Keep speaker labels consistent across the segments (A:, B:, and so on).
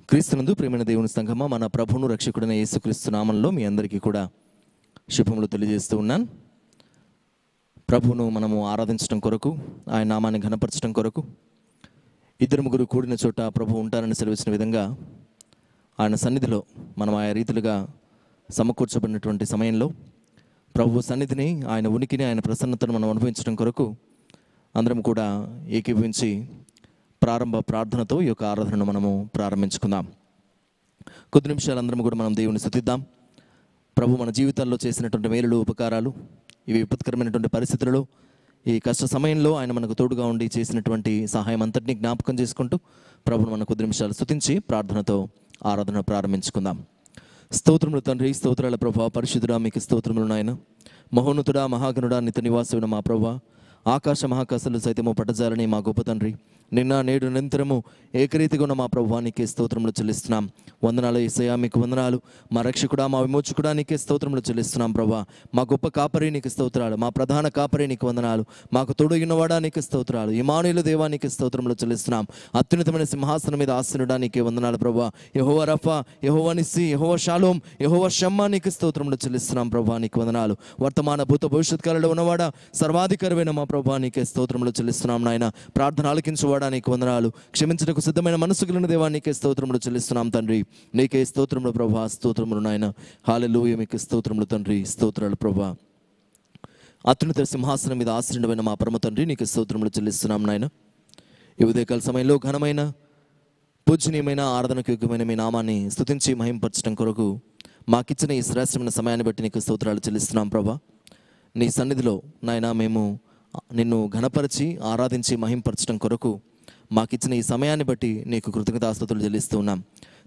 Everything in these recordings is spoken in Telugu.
A: క్రీస్తునందు ప్రియమైన దేవుని సంఘమా, మన ప్రభువును రక్షకుడైన యేసుక్రీస్తు నామంలో మీ అందరికీ కూడా శుభములు తెలియజేస్తూ ఉన్నాను. ప్రభువును మనము ఆరాధించడం కొరకు, ఆయన నామాన్ని ఘనపరచడం కొరకు ఇద్దరు ముగ్గురు కూడిన చోట ప్రభు ఉంటారని సెలవిచ్చిన విధంగా ఆయన సన్నిధిలో మనం ఆయా రీతిలుగా సమకూర్చబడినటువంటి సమయంలో ప్రభు సన్నిధిని, ఆయన ఉనికిని, ఆయన ప్రసన్నతను మనం అనుభవించడం కొరకు అందరం కూడా ఏకీభవించి ప్రారంభ ప్రార్థనతో ఈ యొక్క ఆరాధనను మనము ప్రారంభించుకుందాం. కొద్ది నిమిషాలు అందరం కూడా మనం దేవుని స్తుతిద్దాం. ప్రభు మన జీవితాల్లో చేసినటువంటి మేలులు, ఉపకారాలు, ఇవి విపత్కరమైనటువంటి పరిస్థితులలో, ఈ కష్ట సమయంలో ఆయన మనకు తోడుగా ఉండి చేసినటువంటి సహాయం అంతటినీ జ్ఞాపకం చేసుకుంటూ ప్రభును మనం కొద్ది నిమిషాలు స్తుతించి ప్రార్థనతో ఆరాధన ప్రారంభించుకుందాం. స్తోత్రములు తండ్రి, స్తోత్రాల ప్రభా, పరిశుద్ధుడా మీకు స్తోత్రములు నాయన. మహోన్నతుడా, మహాగణుడా, నిత్య నివాసుడు మా ప్రభా, ఆకాశ మహాకాశాలు సైతము పట్టజాలని మా గొప్ప తండ్రి, నిన్న నేడు నిరంతరము ఏకరీతిగా ఉన్న మా ప్రభువానికి స్తోత్రములు చెల్లిస్తున్నాం. వందనాలు యేసయ్యా, మీకు వందనాలు. మా రక్షకుడా, మా విమోచకుడా, నీకే స్తోత్రములు చెల్లిస్తున్నాం ప్రభా. మా గొప్ప కాపరి నీకు స్తోత్రాలు, మా ప్రధాన కాపరి నీకు వందనాలు, మాకు తోడుగినవాడా నీకు స్తోత్రాలు, ఇమానుయేలు దేవా నీకు స్తోత్రములు చెల్లిస్తున్నాం. అత్యున్నతమైన సింహాసనం మీద ఆసీనుడా నీకే వందనాలు ప్రభా. యెహోవా రఫా, యెహోవా నిస్సి, యెహోవా షాలోమ్, యెహోవా షమ్మా నీకు స్తోత్రములు చెల్లిస్తున్నాం ప్రభా. నీకు వందనాలు. వర్తమాన భూత భవిష్యత్ కాలంలో ఉన్నవాడా, సర్వాధికారమైన మా ప్రభా నీకే స్తోత్రములు చెల్లిస్తున్నాం నాయన. ప్రార్థన ఆలకించువాడా నీకు వందనాలు. క్షమించడానికి సిద్ధమైన మనసు కలిగిన దేవా నీకే స్తోత్రములు చెల్లిస్తున్నాం తండ్రి. నీకే స్తోత్రములు ప్రభా, స్తోత్రములు నాయన. హల్లెలూయా, మీకు స్తోత్రములు తండ్రి, స్తోత్రాలు ప్రభా. అత్యున్నత సింహాసనం మీద ఆశ్రయుడమైన మా పరమ తండ్రి నీకు స్తోత్రములు చెల్లిస్తున్నాం నాయన. ఈ ఉదయకాల సమయంలో ఘనమైన, పూజనీయమైన, ఆరాధనకు యోగ్యమైన మీ నామాన్ని స్తుతించి మహింపరచడం కొరకు మాకిచ్చిన ఈ శ్రేష్టమైన సమయాన్ని బట్టి నీకు స్తోత్రాలు చెల్లిస్తున్నాం ప్రభా. నీ సన్నిధిలో నాయన మేము నిన్ను ఘనపరిచి ఆరాధించి మహింపరచడం కొరకు మాకిచ్చిన ఈ సమయాన్ని బట్టి నీకు కృతజ్ఞతాస్తుతులు చెల్లిస్తూ ఉన్నాం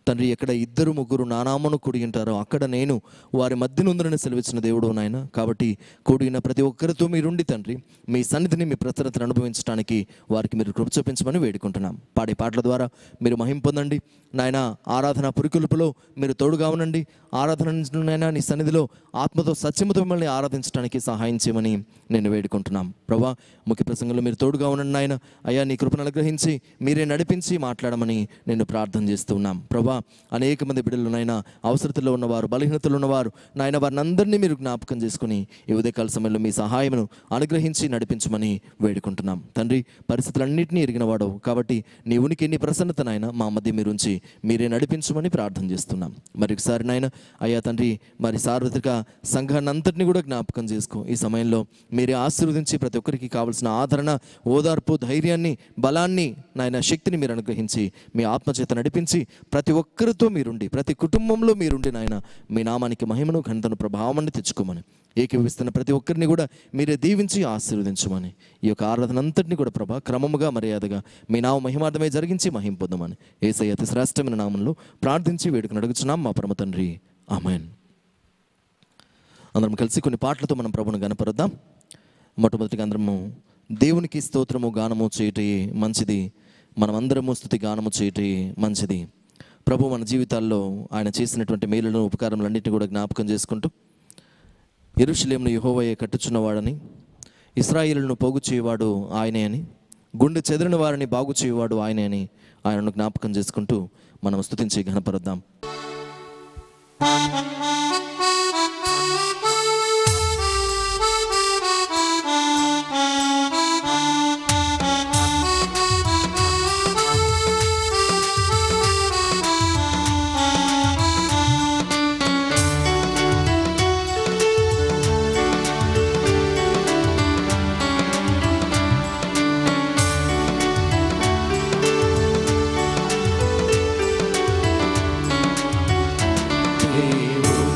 A: తండ్రి. ఎక్కడ ఇద్దరు ముగ్గురు నానామను కూడి ఉంటారో అక్కడ నేను వారి మధ్యనుందని సెలవిచ్చిన దేవుడు నాయన. కాబట్టి కూడిన ప్రతి ఒక్కరితో మీరుండి తండ్రి, మీ సన్నిధిని, మీ ప్రసన్నతను అనుభవించడానికి వారికి మీరు కృప చూపించమని వేడుకుంటున్నాం. పాడే పాటల ద్వారా మీరు మహిమ పొందండి నాయన. ఆరాధన పురికొల్పులో మీరు తోడుగా ఉండండి. ఆరాధనైనా నీ సన్నిధిలో ఆత్మతో, సత్యముతో మిమ్మల్ని ఆరాధించడానికి సహాయం చేయమని నేను వేడుకుంటున్నాం ప్రభా. ముఖ్య ప్రసంగంలో మీరు తోడుగా ఉండండి నాయన. అయ్యా, నీ కృపను అనుగ్రహించి మీరే నడిపించి మాట్లాడమని నేను ప్రార్థన చేస్తూ ఉన్నాం ప్రభా. అనేక మంది బిడ్డలు నాయన, అవసరతలో ఉన్నవారు, బలహీనతలు ఉన్నవారు నాయన, వారిని అందరినీ మీరు జ్ఞాపకం చేసుకుని ఈ ఉదయకాల సమయంలో మీ సహాయమును అనుగ్రహించి నడిపించమని వేడుకుంటున్నాం తండ్రి. పరిస్థితులన్నింటినీ ఎరిగిన వాడవు కాబట్టి నీ ఉనికి, నీ ప్రసన్నత నాయన మా మధ్య మీరు ఉంచి మీరే నడిపించమని ప్రార్థన చేస్తున్నాం. మరి ఒకసారి నాయన అయ్యా తండ్రి, మరి సార్వత్రిక సంఘాన్ని అంతటినీ కూడా జ్ఞాపకం చేసుకో. ఈ సమయంలో మీరే ఆశీర్వదించి ప్రతి ఒక్కరికి కావాల్సిన ఆదరణ, ఓదార్పు, ధైర్యాన్ని, బలాన్ని నాయన, శక్తిని మీరు అనుగ్రహించి మీ ఆత్మచేత నడిపించి ప్రతి ఒక్కరితో మీరుండి, ప్రతి కుటుంబంలో మీరుండి నాయన, మీ నామానికి మహిమను, ఘనతను, ప్రభావాన్ని తెచ్చుకోమని, ఏకీభవిస్తున్న ప్రతి ఒక్కరిని కూడా మీరే దీవించి ఆశీర్వదించమని, ఈ యొక్క ఆరాధన అంతటిని కూడా ప్రభా క్రమముగా, మర్యాదగా మీ నామ మహిమార్థమై జరిగించి మహిమ పొందమని యేసయ్య అతి శ్రేష్టమైన నామంలో ప్రార్థించి వేడుకను అడుగుచున్నాం మా పరమ తండ్రి, ఆమేన్. అందరం కలిసి కొన్ని పాటలతో మనం ప్రభువును గణపరుద్దాం. మొట్టమొదటిగా అందరము దేవునికి స్తోత్రము గానము చేయటే మంచిది, మనమందరము స్తుతి గానము చేయటే మంచిది. ప్రభు మన జీవితాల్లో ఆయన చేసినటువంటి మేలులను, ఉపకారములన్నింటినీ కూడా జ్ఞాపకం చేసుకుంటూ, యెరూషలేమును యెహోవాయే కట్టుచున్నవాడని, ఇశ్రాయేలును పోగు చేయవాడు ఆయనే అని, గుండె చెదిరిన వారిని బాగు చేయవాడు ఆయనే అని ఆయనను జ్ఞాపకం చేసుకుంటూ మనం స్తుతించి ఘనపరుద్దాం.
B: దేవుని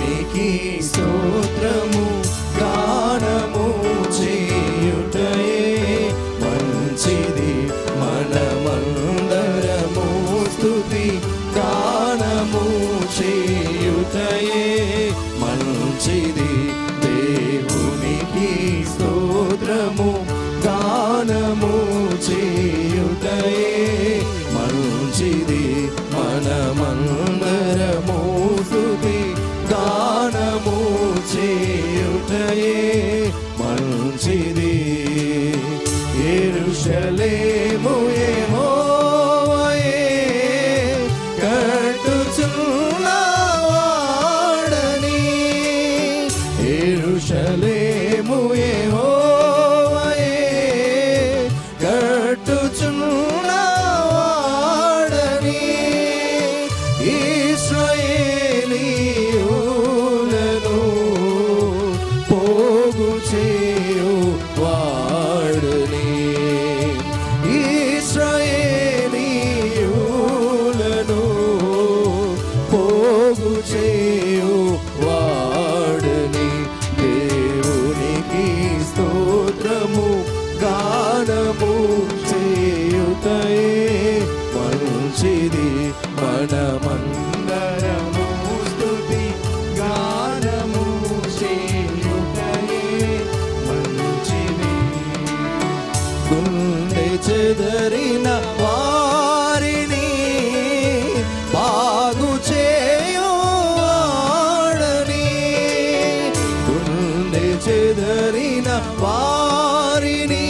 A: మంచిది మనమందరము స్తుతి గానము చేయుటయే మంచిది. గుండె చెదరిన వారిని బాగు చేయువాడని, గుండె చెదరిన వారిని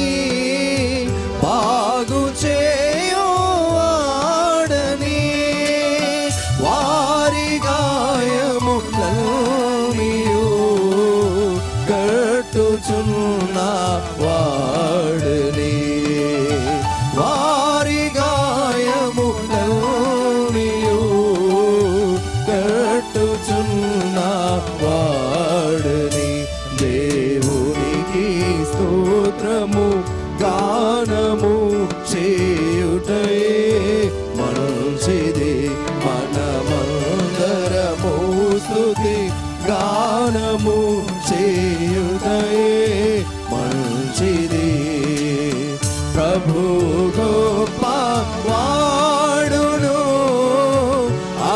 A: బాగు చేయువాడని, వారి గాయములన్నీయు కట్టుచున్న వాడని, వారి గాయములన్నీయు కట్టుచున్న వాడని. దేవునికి స్తోత్రము గానము చేయుటయే మంచిది మనమందరము స్తుతి గానము చేయుటయే మంచిది. ప్రభు గొప్ప వాడును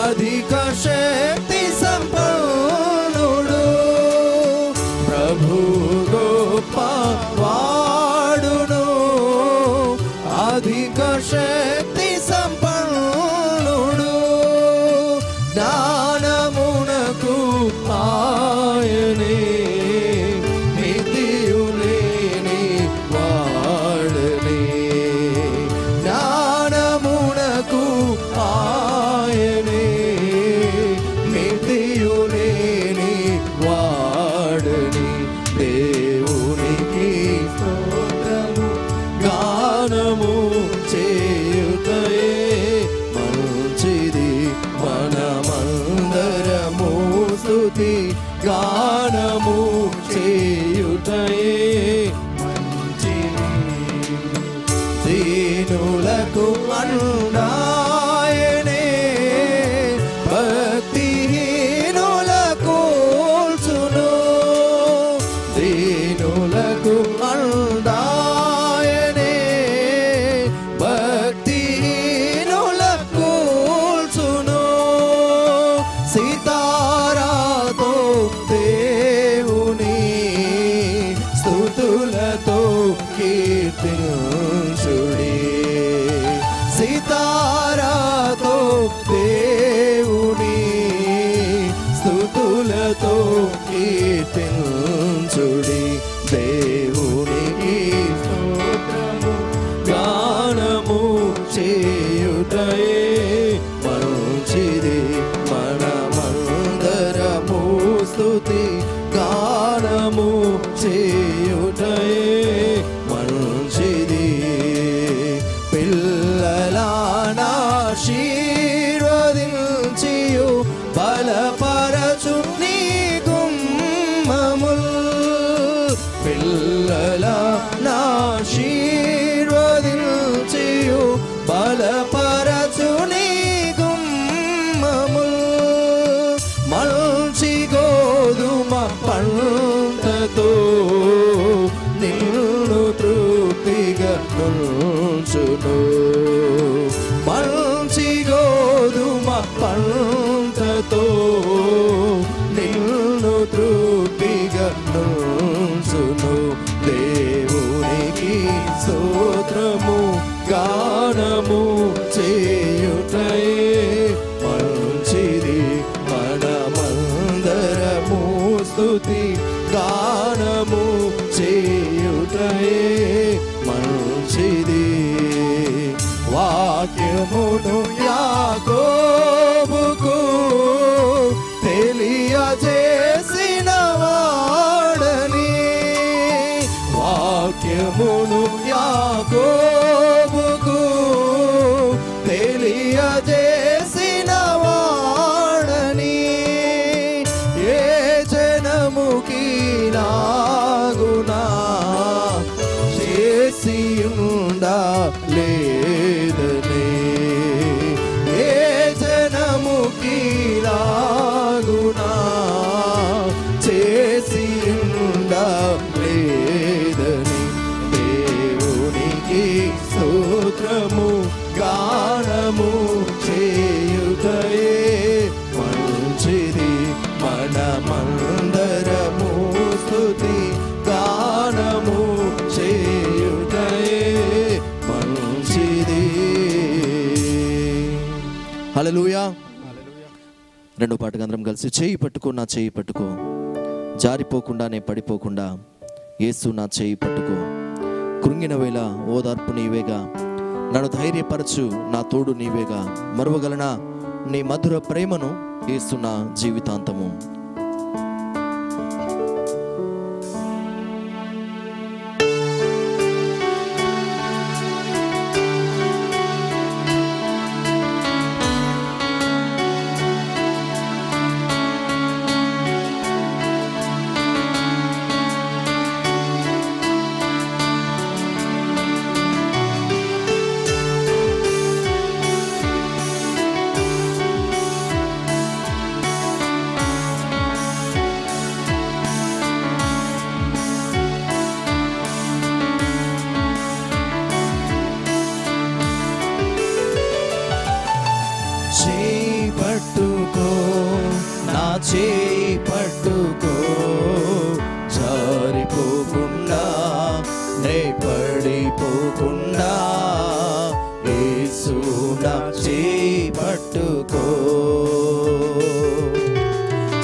A: అధిక శక్తి సంపన్నుడు, ప్రభు గొప్ప వాడును అధిక శక్తి సంపన్నుడు, జ్ఞానమునకు ఆయనే మితియులేని వాడని, జ్ఞానమునకు ఆయనే మితియులేని వాడని. దేవునికి స్తోత్రము గానము చేయుటయే మంచిది మనమందరము స్తుతి గానము చేయుటయే మంచిది. దీనులకు అండాయనే భక్తిహీనులకు కూల్చును, దీనులకు అండాయనే భక్తిహీనులకు కూల్చును, సితారాతో దేవుని స్తుతులతో కీర్తించుడి, సితారాతో దేవుని స్తుతులతో కీర్తించుడి. దేవునికి స్తోత్రము గానము చేయుటయే మంచిది మనమందరము స్తుతి గానము చేయుటయే మంచిది. పిల్లలానాశీర్వదించియు బలపరచు నీ గుమ్మముల్, పిల్లలానాశీర్వదించియు బలపరచు నీ గుమ్మముల్, మంచి గోధుమ పంటతో నిన్ను తృప్తిగా నుంచును, మంచి గోధుమ పంటతో నిన్ను తృప్తిగా నుంచును. దేవునికి స్తోత్రము గానము చేయుటయే మంచిది మనమందరము స్తుతి గానము చేయుటయే మంచిది. వాక్యమును యాకోబుకు తెలియజేసిన వాడని, వాక్యమును యాకోబుకు తెలియజేసిన వాడని, ఏ జనముకి లాగునా చేసి ఉండలేదని, ఏ చేయుటయే మంచిది, మనమందరము స్తుతి గానము చేయుటయే మంచిది. హల్లెలూయా. రెండో పాటగా అందరం కలిసి చేయి పట్టుకో నా చేయి పట్టుకో, జారిపోకుండా నే పడిపోకుండా యేసు నా చేయి పట్టుకో, కృంగిన వేళ ఓదార్పు నీవేగా, నన్ను ధైర్యపరచు నా తోడు నీవేగా, మరువగలనా నీ మధుర ప్రేమను యేసు నా జీవితాంతము. చేయి పట్టుకో జారిపోకుండా నే పడిపోకుండా యేసు నా చేయి పట్టుకో,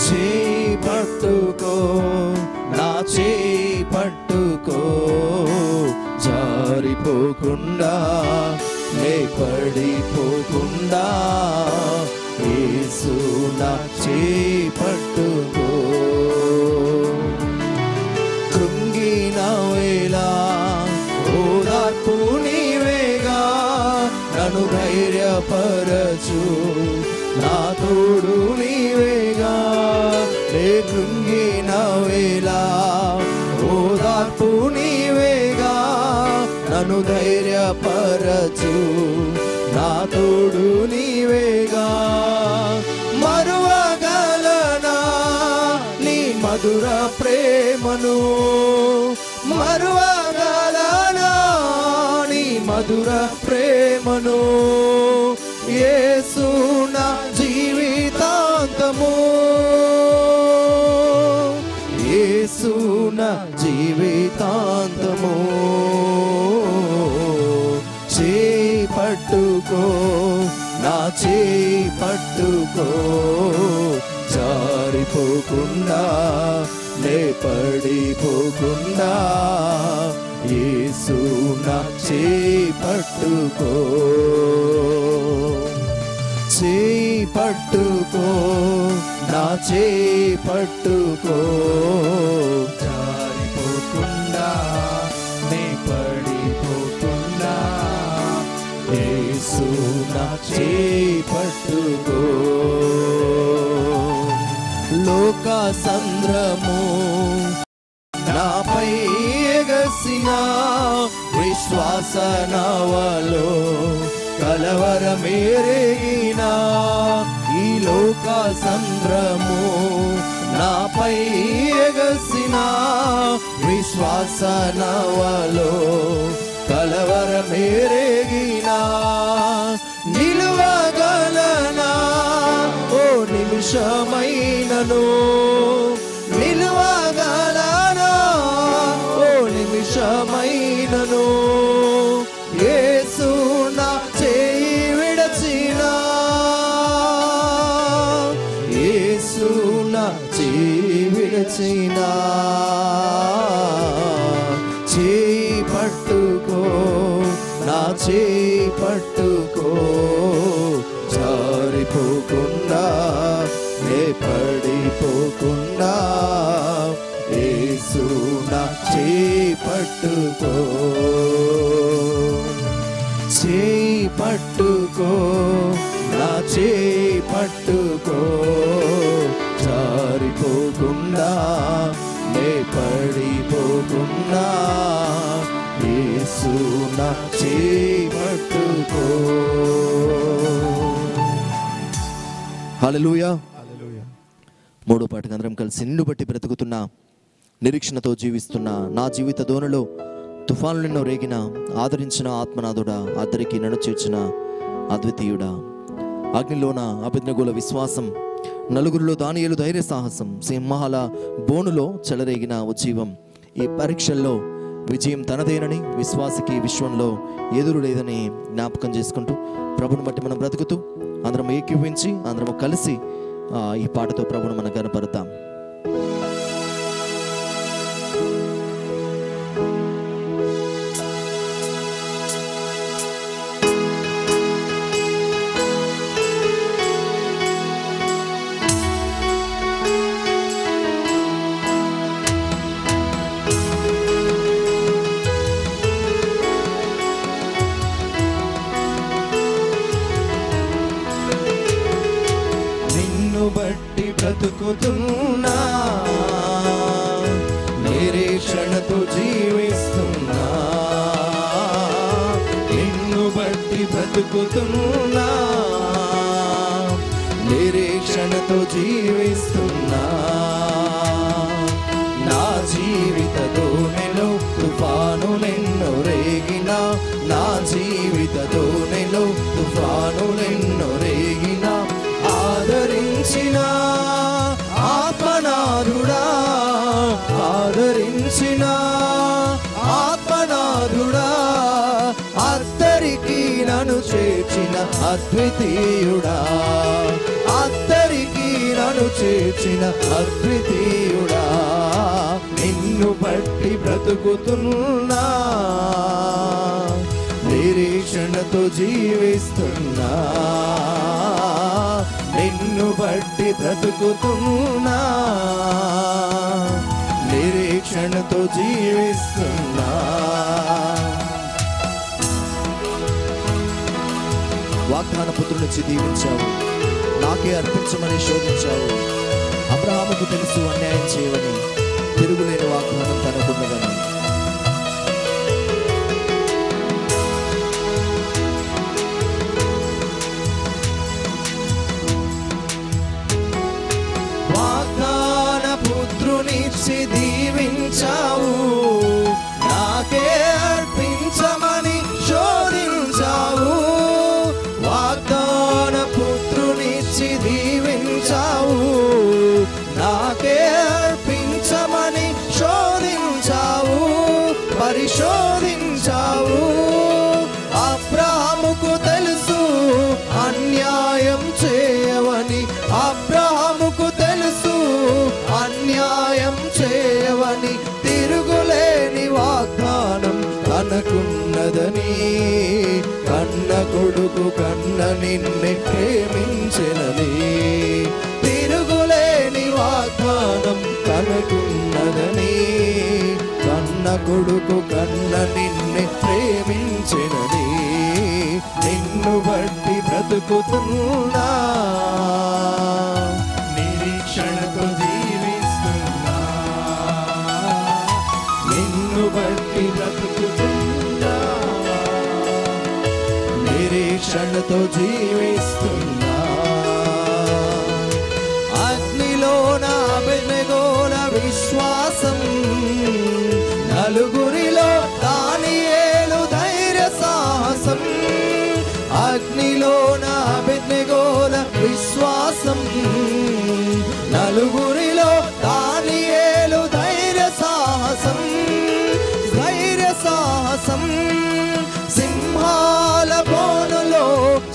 A: చేయి పట్టుకో నా చేయి పట్టుకో జారిపోకుండా నే పడిపోకుండా యేసు నా చేయి పట్టుకో. కృంగిన వేళ ఓదార్పు నీవేగా, నన్ను ధైర్యపరచు నా తోడు నీవేగా. నే కృంగిన వేళ ఓదార్పు నీవేగా, నన్ను ధైర్యపరచు నా తోడు నీవేగా. మరువగలనా నీ మధుర ప్రేమను, మరువగలనా నీ మధుర ప్రేమను, యేసు నా జీవితాంతము, యేసు నా జీవితాంతము. చేయి పట్టుకో నా చేయి పట్టుకో జారిపోకుండా నే పడిపోకుండా యేసు నా చేయి పట్టుకో, చేయి పట్టుకో నా చేయి పట్టుకో జారిపోకుండా నే పడిపోకుండా యేసు నా చేయి పట్టుకో. లోక సంద్రము నాపై ఎగసిన విశ్వాస నవలో కలవరమేరేగిన, ఈ లోక సంద్రము నాపై ఎగసిన విశ్వాస నవలో కలవరమేరేగిన, నిలువగలనా ఓ నిమిషమైనను, నిలువగలనా ఓ నిమిషమైనను, యేసు నా చేయి విడచిన, యేసు నా చేయి విడచిన. చేయి పట్టుకో నా చేయి పట్టుకో జారిపోకుండా నే పడిపోకుండా యేసు నా చేయి పట్టుకో, చేయి పట్టుకో నా చేయి పట్టుకో జారిపోకుండా నే పడిపోకుండా యేసు నా చేయి పట్టుకో. హల్లెలూయా. మూడో పాటకు అందరం కలిసి నిన్ను బట్టి బ్రతుకుతున్నా, నిరీక్షణతో జీవిస్తున్నా, నా జీవిత దోణలో తుఫానులెన్నో రేగిన, ఆదరించిన ఆత్మనాథుడా, అద్దరికి నన్ను చేర్చిన అద్వితీయుడా. అగ్నిలోన అబేద్నెగోల విశ్వాసం, నలుగురిలో దానియేలు ధైర్య సాహసం, సింహాల బోనులో చెలరేగిన ఉజ్జీవం. ఈ పరీక్షల్లో విజయం తనదేనని, విశ్వాసకి విశ్వంలో ఎదురు లేదని జ్ఞాపకం చేసుకుంటూ ప్రభుని బట్టి మనం బ్రతుకుతూ అందరం ఏకీవించి అందరం కలిసి ఈ పాటతో ప్రభుని మనం కనపడతాం.
B: బట్టి బ్రతుకుతున్నా, నిరీక్షణతో జీవిస్తున్నా. నిన్ను బట్టి బ్రతుకుతున్నా, నిరీక్షణతో జీవిస్తున్నా. నా జీవిత దోణిలో తుఫానులెన్నో రేగినా, నా జీవిత దోణిలో తుఫానులెన్నో రేగినా, ఆదరించిన ఆత్మనాథుడా, ఆదరించిన ఆత్మనాథుడా, అద్దరికి నన్ను చేర్చిన అద్వితీయుడా, అద్దరికి నన్ను చేర్చిన అద్వితీయుడా. నిన్ను బట్టి బ్రతుకుతున్నా, నిరీక్షణతో జీవిస్తున్నా. నిన్ను బట్టి బ్రతుకుతున్నా, నిరీక్షణతో జీవిస్తున్నా.
A: వాగ్దాన పుత్రునిచ్చి దీవించావు, నాకే అర్పించమని శోధించావు. అబ్రహాముకు తెలుసు అన్యాయం చేయవని, తిరుగులేని వాగ్దానం తనకున్నదని.
B: వాగ్దాన పుత్రునిచ్చి దీవించావు, నాకే అర్పించమని శోధించావు. వాగ్దాన పుత్రునిచ్చి దీవించావు, నాకే అర్పించమని శోధించావు, పరిశోధించావు. అబ్రహాముకు తెలుసు అన్యాయం చేయవని, అబ్రహాముకు తెలుసు అన్యాయం చేయవని, తిరుగులేని వాగ్దానం తనకున్నదని. కన్న కొడుకు కన్న నిన్నే ప్రేమించెనని, తిరుగులేని వాగ్దానం తనకున్నదని. కన్న కొడుకు కన్న నిన్నే ప్రేమించెనని. నిన్ను బట్టి బ్రతుకుతున్నా, నిరీక్షణతో జీవిస్తున్నా. నిన్ను బట్టి బ్రతుకుతున్నా, నిరీక్షణతో జీవిస్తున్నా. అగ్నిలోన అబేద్నెగోల విశ్వాసం, నలుగురిలో దానియేలు ధైర్య సాహసం. అగ్నిలోన అబేద్నెగోల విశ్వాసం, నలుగురిలో దానియేలు ధైర్య సాహసం, ధైర్య సాహసం. సింహాల బోనులో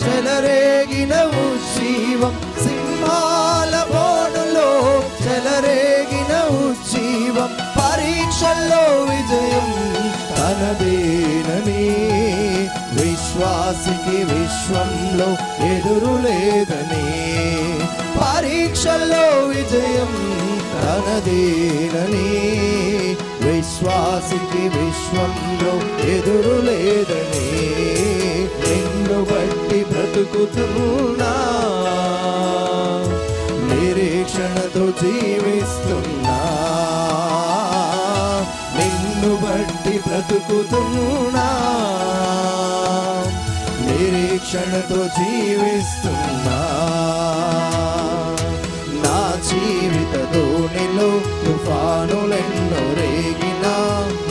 B: చెలరేగిన ఉజ్జీవం, సింహాల బోనులో చెలరేగిన ఉజ్జీవం. పరీక్షల్లో విజయం తనదేనని, విశ్వాసికి విశ్వంలో ఎదురు లేదని. పరీక్షల్లో విజయం తనదేనని, విశ్వాసికి విశ్వంలో ఎదురు లేదని. నిన్ను బట్టి బ్రతుకుతున్నా, నిరీక్షణతో జీవిస్తున్నా. నిన్ను బట్టి బ్రతుకుతున్నా, నిరీక్షణతో జీవిస్తున్నా. నా జీవిత దోణిలో తుఫానులెన్నో రేగినా,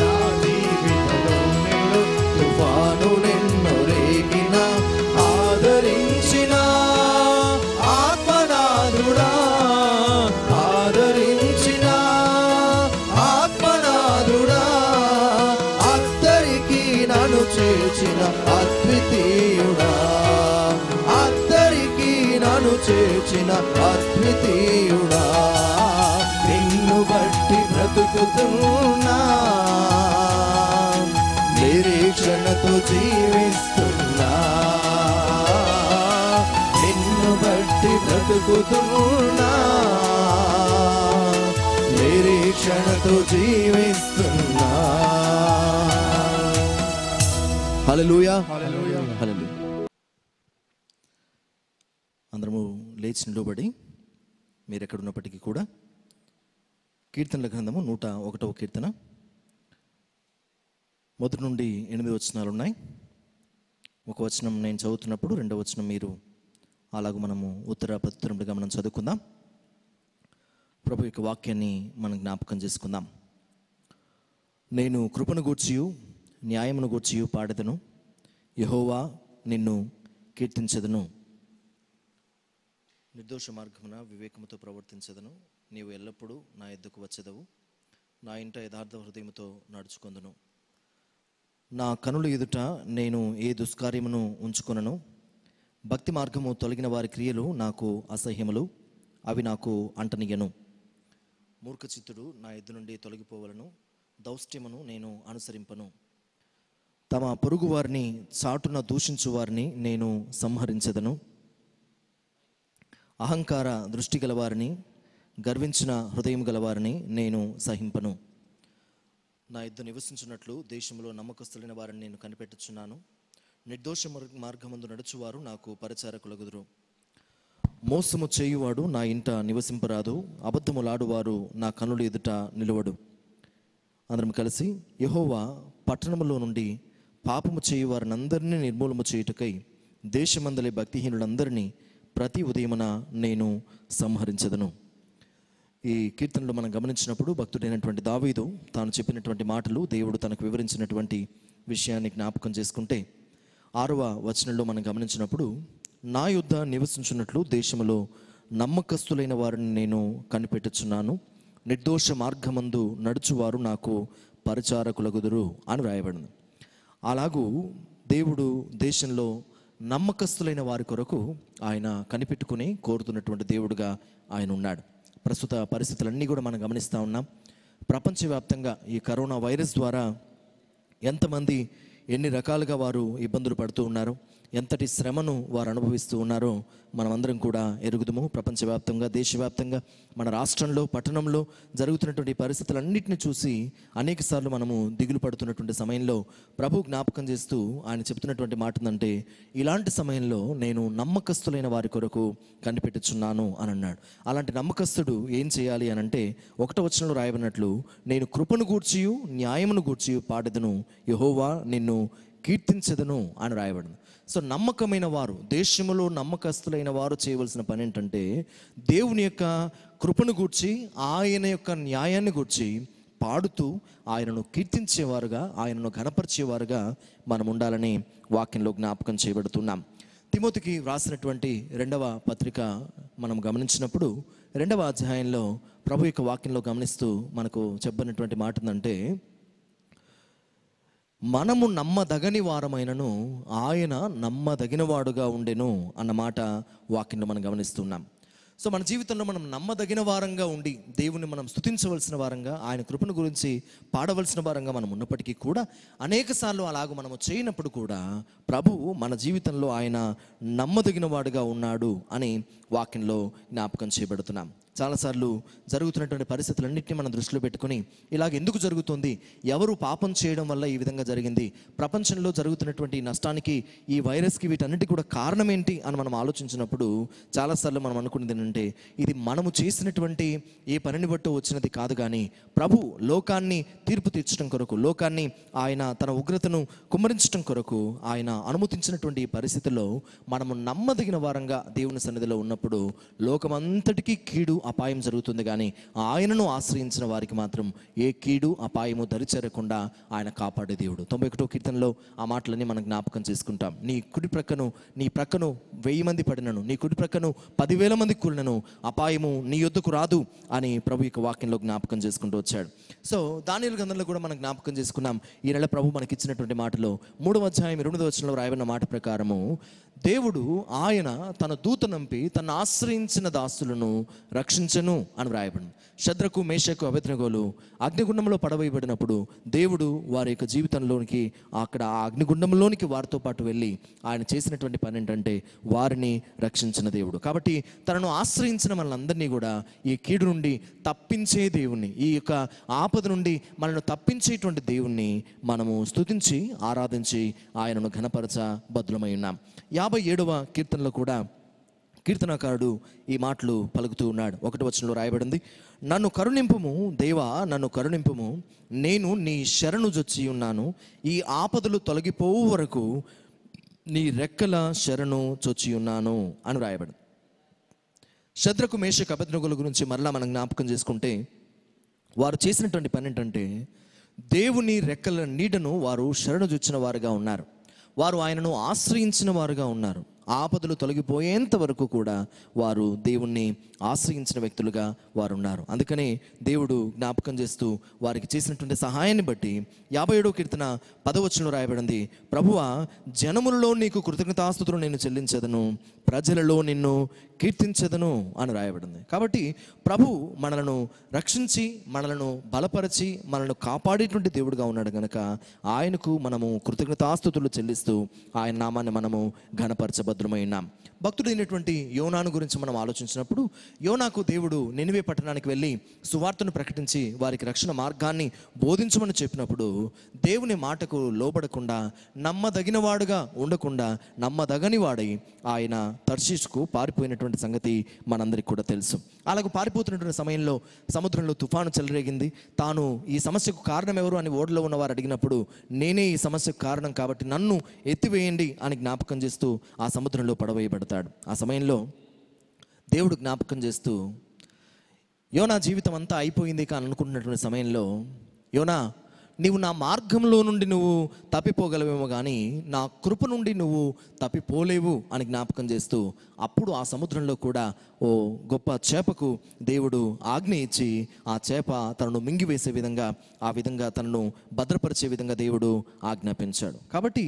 B: నా జీవిత దోణిలో తుఫానులెన్నో రేగినా, ఆదరించిన నన్ను చేర్చిన అద్వితీయుడా, నిన్ను బట్టి బ్రతుకుతున్నా, నిరీక్షణతో జీవిస్తున్నా, నిన్ను బట్టి బ్రతుకుతున్నా, నిరీక్షణతో జీవిస్తున్నా. హల్లెలూయా, హల్లెలూయా, హల్లెలూయా.
A: అందరము లేచి నిలబడి మీరు ఎక్కడున్నప్పటికీ కూడా కీర్తనల గ్రంథము 101వ కీర్తన 1 నుండి 8 వచనాలు ఉన్నాయి. ఒక వచనం నేను చదువుతున్నప్పుడు 2వ వచనం మీరు అలాగూ మనము ఉత్తర ప్రత్యుత్తరములుగా మనం చదువుకుందాం. ప్రభు యొక్క వాక్యాన్ని మనం జ్ఞాపకం చేసుకుందాం. నేను కృపను గూర్చియు న్యాయమును గూర్చియు పాడెదను, యెహోవా నిన్ను కీర్తించెదను. నిర్దోష మార్గమున వివేకముతో ప్రవర్తించెదను, నీవు ఎల్లప్పుడూ నా యొద్దకు వచ్చెదవు, నా ఇంట యథార్థ హృదయముతో నడుచుకొందును. నా కనుల ఎదుట నేను ఏ దుష్కార్యమును ఉంచుకొనను, భక్తి మార్గము తొలగిన వారి క్రియలు నాకు అసహ్యములు, అవి నాకు అంటనియను. మూర్ఖచిత్తుడు నా ఎద్దు నుండి తొలగిపోవలను, దౌష్ట్యమును నేను అనుసరింపను. తమ పొరుగు వారిని చాటున దూషించు వారిని నేను సంహరించెదను. అహంకార దృష్టి గలవారిని, గర్వించిన హృదయం గలవారిని నేను సహింపను. నా యుద్ధ నివసించున్నట్లు దేశంలో నమ్మకస్తులైన వారిని నేను కనిపెట్టుచున్నాను. నిర్దోష మార్గమందు నడుచువారు నాకు పరిచారకులగుదురు. మోసము చేయువాడు నా ఇంట నివసింపరాదు, అబద్ధములాడువారు నా కనుల ఎదుట నిలువడు. అందరం కలిసి, యెహోవా పట్టణములో నుండి పాపము చేయువారినందరినీ నిర్మూలము చేయుటకై దేశమందలి భక్తిహీనులందరినీ ప్రతి ఉదయమున నేను సంహరించదను. ఈ కీర్తనలో మనం గమనించినప్పుడు భక్తుడైనటువంటి దావీదు తాను చెప్పినటువంటి మాటలు, దేవుడు తనకు వివరించినటువంటి విషయాన్ని జ్ఞాపకం చేసుకుంటే 6వ వచనంలో మనం గమనించినప్పుడు, నా యొద్ద నివసించున్నట్లు దేశంలో నమ్మకస్తులైన వారిని నేను కనిపెట్టుచున్నాను, నిర్దోష మార్గమందు నడుచువారు నాకు పరిచారకులగుదురు అని వ్రాయబడింది. అలాగూ దేవుడు దేశంలో నమ్మకస్తులైన వారి కొరకు ఆయన కనిపెట్టుకుని కోరుతున్నటువంటి దేవుడుగా ఆయన ఉన్నాడు. ప్రస్తుత పరిస్థితులన్నీ కూడా మనం గమనిస్తూ ఉన్నాం. ప్రపంచవ్యాప్తంగా ఈ కరోనా వైరస్ ద్వారా ఎంతమంది ఎన్ని రకాలుగా వారు ఇబ్బందులు పడుతూ ఉన్నారు, ఎంతటి శ్రమను వారు అనుభవిస్తూ ఉన్నారో మనమందరం కూడా ఎరుగుదుము. ప్రపంచవ్యాప్తంగా, దేశవ్యాప్తంగా, మన రాష్ట్రంలో, పట్టణంలో జరుగుతున్నటువంటి పరిస్థితులన్నింటినీ చూసి అనేక సార్లు మనము దిగులు పడుతున్నటువంటి సమయంలో ప్రభు జ్ఞాపకం చేస్తూ ఆయన చెప్తున్నటువంటి మాట ఏంటంటే, ఇలాంటి సమయంలో నేను నమ్మకస్తులైన వారి కొరకు కనిపెట్టుచున్నాను అని అన్నాడు. అలాంటి నమ్మకస్తుడు ఏం చేయాలి అని అంటే, 1వ వచనంలో రాయబడినట్లు, నేను కృపను గూర్చియు న్యాయమును గూర్చియు పాడెదను, యెహోవా నిన్ను కీర్తించెదను అని రాయబడింది. సో నమ్మకమైన వారు, దేశంలో నమ్మకస్తులైన వారు చేయవలసిన పని ఏంటంటే, దేవుని యొక్క కృపను గూర్చి, ఆయన యొక్క న్యాయాన్ని గూర్చి పాడుతూ ఆయనను కీర్తించేవారుగా, ఆయనను ఘనపరిచేవారుగా మనం ఉండాలని వాక్యంలో జ్ఞాపకం చేయబడుతున్నాం. తిమోతికి వ్రాసినటువంటి 2వ పత్రిక మనం గమనించినప్పుడు 2వ అధ్యాయంలో ప్రభు యొక్క వాక్యంలో గమనిస్తూ మనకు చెప్పినటువంటి మాట ఏంటంటే, మనము నమ్మదగని వారమైనను ఆయన నమ్మదగిన వాడుగా ఉండెను అన్న మాట వాక్యంలో మనం గమనిస్తున్నాం. సో మన జీవితంలో మనం నమ్మదగిన వారంగా ఉండి దేవుని మనం స్తుతించవలసిన వారంగా, ఆయన కృపను గురించి పాడవలసిన వారంగా మనం ఉన్నప్పటికీ కూడా అనేక సార్లు అలాగూ మనము చేయనప్పుడు కూడా ప్రభువు మన జీవితంలో ఆయన నమ్మదగిన వాడుగా ఉన్నాడు అని వాక్యంలో జ్ఞాపకం చేయబడుతున్నాం. చాలాసార్లు జరుగుతున్నటువంటి పరిస్థితులన్నింటినీ మనం దృష్టిలో పెట్టుకుని, ఇలాగ ఎందుకు జరుగుతుంది, ఎవరు పాపం చేయడం వల్ల ఈ విధంగా జరిగింది, ప్రపంచంలో జరుగుతున్నటువంటి నష్టానికి, ఈ వైరస్కి, వీటన్నిటి కూడా కారణం ఏంటి అని మనం ఆలోచించినప్పుడు చాలాసార్లు మనం అనుకునేది ఏంటంటే, ఇది మనము చేసినటువంటి ఏ పనిని బట్టి వచ్చినది కాదు, కానీ ప్రభు లోకాన్ని తీర్పు తీర్చడం కొరకు, లోకాన్ని ఆయన తన ఉగ్రతను కుమ్మరించడం కొరకు ఆయన అనుమతించినటువంటి ఈ పరిస్థితుల్లో మనము నమ్మదగిన వారంగా దేవుని సన్నిధిలో ఉన్నప్పుడు లోకమంతటికీ కీడు అపాయం జరుగుతుంది, కానీ ఆయనను ఆశ్రయించిన వారికి మాత్రం ఏ కీడు అపాయము దరిచేరకుండా ఆయన కాపాడే దేవుడు. 91వ కీర్తనలో ఆ మాటలన్నీ మనం జ్ఞాపకం చేసుకుంటాం. నీ ప్రక్కను 1000 మంది పడినను, నీ కుడి ప్రక్కను 10,000 మంది కూలినను అపాయము నీ యొద్దకు రాదు అని ప్రభు యొక్క వాక్యంలో జ్ఞాపకం చేసుకుంటూ వచ్చాడు. సో దానియేలు గ్రంథంలో కూడా మనం జ్ఞాపకం చేసుకున్నాం. ఈ నెల ప్రభు మనకి ఇచ్చినటువంటి మాటలో 3వ అధ్యాయం 8వ వచనంలో రాయబడిన మాట ప్రకారము దేవుడు ఆయన తన దూత నంపి తను ఆశ్రయించిన దాసులను రక్షించను అని వ్రాయబడింది. శద్రకు, మేషకు, అబేద్నెగోలు అగ్నిగుండంలో పడవేయబడినప్పుడు దేవుడు వారి యొక్క జీవితంలోనికి అక్కడ ఆ అగ్నిగుండంలోనికి వారితో పాటు వెళ్ళి ఆయన చేసినటువంటి పని ఏంటంటే వారిని రక్షించిన దేవుడు. కాబట్టి తనను ఆశ్రయించిన మనలందరినీ కూడా ఈ కీడు నుండి తప్పించే దేవుణ్ణి, ఈ యొక్క ఆపద నుండి మనల్ని తప్పించేటువంటి దేవుణ్ణి మనము స్తుతించి ఆరాధించి ఆయనను ఘనపరచ బద్దులమై ఉన్నాం. 57వ కీర్తనలో కూడా కీర్తనకారుడు ఈ మాటలు పలుకుతూ ఉన్నాడు. 1వ వచనంలో రాయబడింది, నన్ను కరుణింపుము దేవా, నన్ను కరుణింపుము, నేను నీ శరణు జొచ్చి ఉన్నాను, ఈ ఆపదలు తొలగిపోవు వరకు నీ రెక్కల శరణు చొచ్చి ఉన్నాను అని రాయబడింది. శద్రకు, మేషకు, అబేద్నెగోల గురించి మరలా మనం జ్ఞాపకం చేసుకుంటే వారు చేసినటువంటి పని ఏంటంటే దేవుని రెక్కల నీడను వారు శరణు జొచ్చిన వారుగా ఉన్నారు. వారు ఆయనను ఆశ్రయించిన వారుగా ఉన్నారు. ఆపదలు తొలగిపోయేంత వరకు కూడా వారు దేవుణ్ణి ఆశ్రయించిన వ్యక్తులుగా వారు ఉన్నారు. అందుకనే దేవుడు జ్ఞాపకం చేస్తూ వారికి చేసినటువంటి సహాయాన్ని బట్టి 57వ కీర్తన 10వ వచనంలో రాయబడింది, ప్రభువా, జనములలో నీకు కృతజ్ఞతాస్తుతులు నేను చెల్లించదను, ప్రజలలో నిన్ను కీర్తించదను అని రాయబడింది. కాబట్టి ప్రభు మనలను రక్షించి మనలను బలపరిచి మనలను కాపాడేటువంటి దేవుడుగా ఉన్నాడు కనుక ఆయనకు మనము కృతజ్ఞతాస్తుతులు చెల్లిస్తూ ఆయన నామాన్ని మనము ఘనపరచబద్దులమై ఉన్నాం. భక్తుడైనటువంటి యోనాను గురించి మనం ఆలోచించినప్పుడు యోనాకు దేవుడు నినివే పట్టణానికి వెళ్ళి సువార్తను ప్రకటించి వారికి రక్షణ మార్గాన్ని బోధించమని చెప్పినప్పుడు దేవుని మాటకు లోబడకుండా నమ్మదగినవాడుగా ఉండకుండా నమ్మదగని వాడై ఆయన తర్షీషుకు పారిపోయినటువంటి సంగతి మనందరికీ కూడా తెలుసు. అలాగ పారిపోతున్నటువంటి సమయంలో సముద్రంలో తుఫాను చెలరేగింది. తాను ఈ సమస్యకు కారణం ఎవరు అని ఓడలో ఉన్నవారు అడిగినప్పుడు నేనే ఈ సమస్యకు కారణం కాబట్టి నన్ను ఎత్తివేయండి అని జ్ఞాపకం చేస్తూ ఆ సముద్రంలో పడవేయబడతాడు. ఆ సమయంలో దేవుడు జ్ఞాపకం చేస్తూ యోనా జీవితం అంతా అయిపోయింది కానీ అనుకుంటున్నటువంటి సమయంలో, యోనా, నీవు నా మార్గంలో నుండి నువ్వు తప్పిపోగలవేమో కానీ నా కృప నుండి నువ్వు తప్పిపోలేవు అని జ్ఞాపకం చేస్తూ అప్పుడు ఆ సముద్రంలో కూడా ఓ గొప్ప చేపకు దేవుడు ఆజ్ఞ ఇచ్చి ఆ చేప తనను మింగివేసే విధంగా ఆ విధంగా తనను భద్రపరిచే విధంగా దేవుడు ఆజ్ఞాపించాడు. కాబట్టి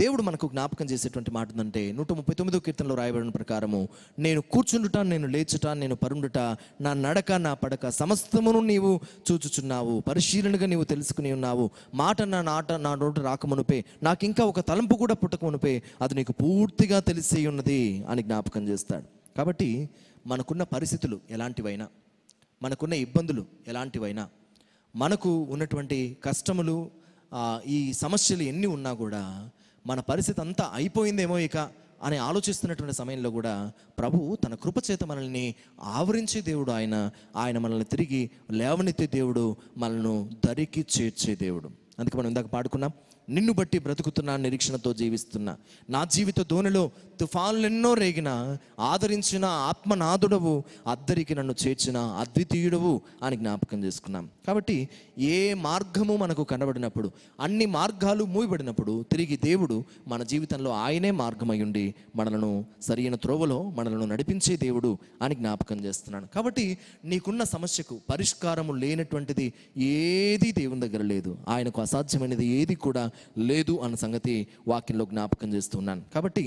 A: దేవుడు మనకు జ్ఞాపకం చేసేటువంటి మాట ఏంటంటే 139వ కీర్తనలో రాయబడిన ప్రకారము, నేను కూర్చుండుట, నేను లేచుట, నేను పరుండుట, నా నడక, నా పడక సమస్తమును నీవు చూచుచున్నావు, పరిశీలనగా నీవు తెలుసుకుని ఉన్నావు, మాట నా నోట రాకమునుపే, నాకు ఇంకా ఒక తలంపు కూడా పుట్టకమునుపే అది నీకు పూర్తిగా తెలిసి ఉన్నది అని జ్ఞాపకం చేస్తాడు. కాబట్టి మనకున్న పరిస్థితులు ఎలాంటివైనా, మనకున్న ఇబ్బందులు ఎలాంటివైనా, మనకు ఉన్నటువంటి కష్టములు, ఈ సమస్యలు ఎన్ని ఉన్నా కూడా మన పరిస్థితి అంతా అయిపోయిందేమో ఇక అని ఆలోచిస్తున్నటువంటి సమయంలో కూడా ప్రభు తన కృపచేత మనల్ని ఆవరించే దేవుడు. ఆయన మనల్ని తిరిగి లేవనెత్తే దేవుడు, మనల్ని దరికి చేర్చే దేవుడు. అందుకే మనం ఇందాక పాడుకున్నాం, నిన్ను బట్టి బ్రతుకుతున్నా, నిరీక్షణతో జీవిస్తున్నా, నా జీవిత ధోనిలో తుఫాన్లెన్నో రేగిన ఆదరించిన ఆత్మనాథుడవు, అద్దరికి నన్ను చేర్చిన అద్వితీయుడవు అని జ్ఞాపకం చేసుకున్నాం. కాబట్టి ఏ మార్గము మనకు కనబడినప్పుడు, అన్ని మార్గాలు మూయబడినప్పుడు తిరిగి దేవుడు మన జీవితంలో ఆయనే మార్గమై ఉండి మనలను సరైన త్రోవలో మనలను నడిపించే దేవుడు అని జ్ఞాపకం చేస్తున్నాను. కాబట్టి నీకున్న సమస్యకు పరిష్కారము లేనటువంటిది ఏది దేవుని దగ్గర లేదు. ఆయనకు అసాధ్యమైనది ఏది కూడా లేదు అన్న సంగతి వాక్యంలో జ్ఞాపకం చేస్తున్నాను. కాబట్టి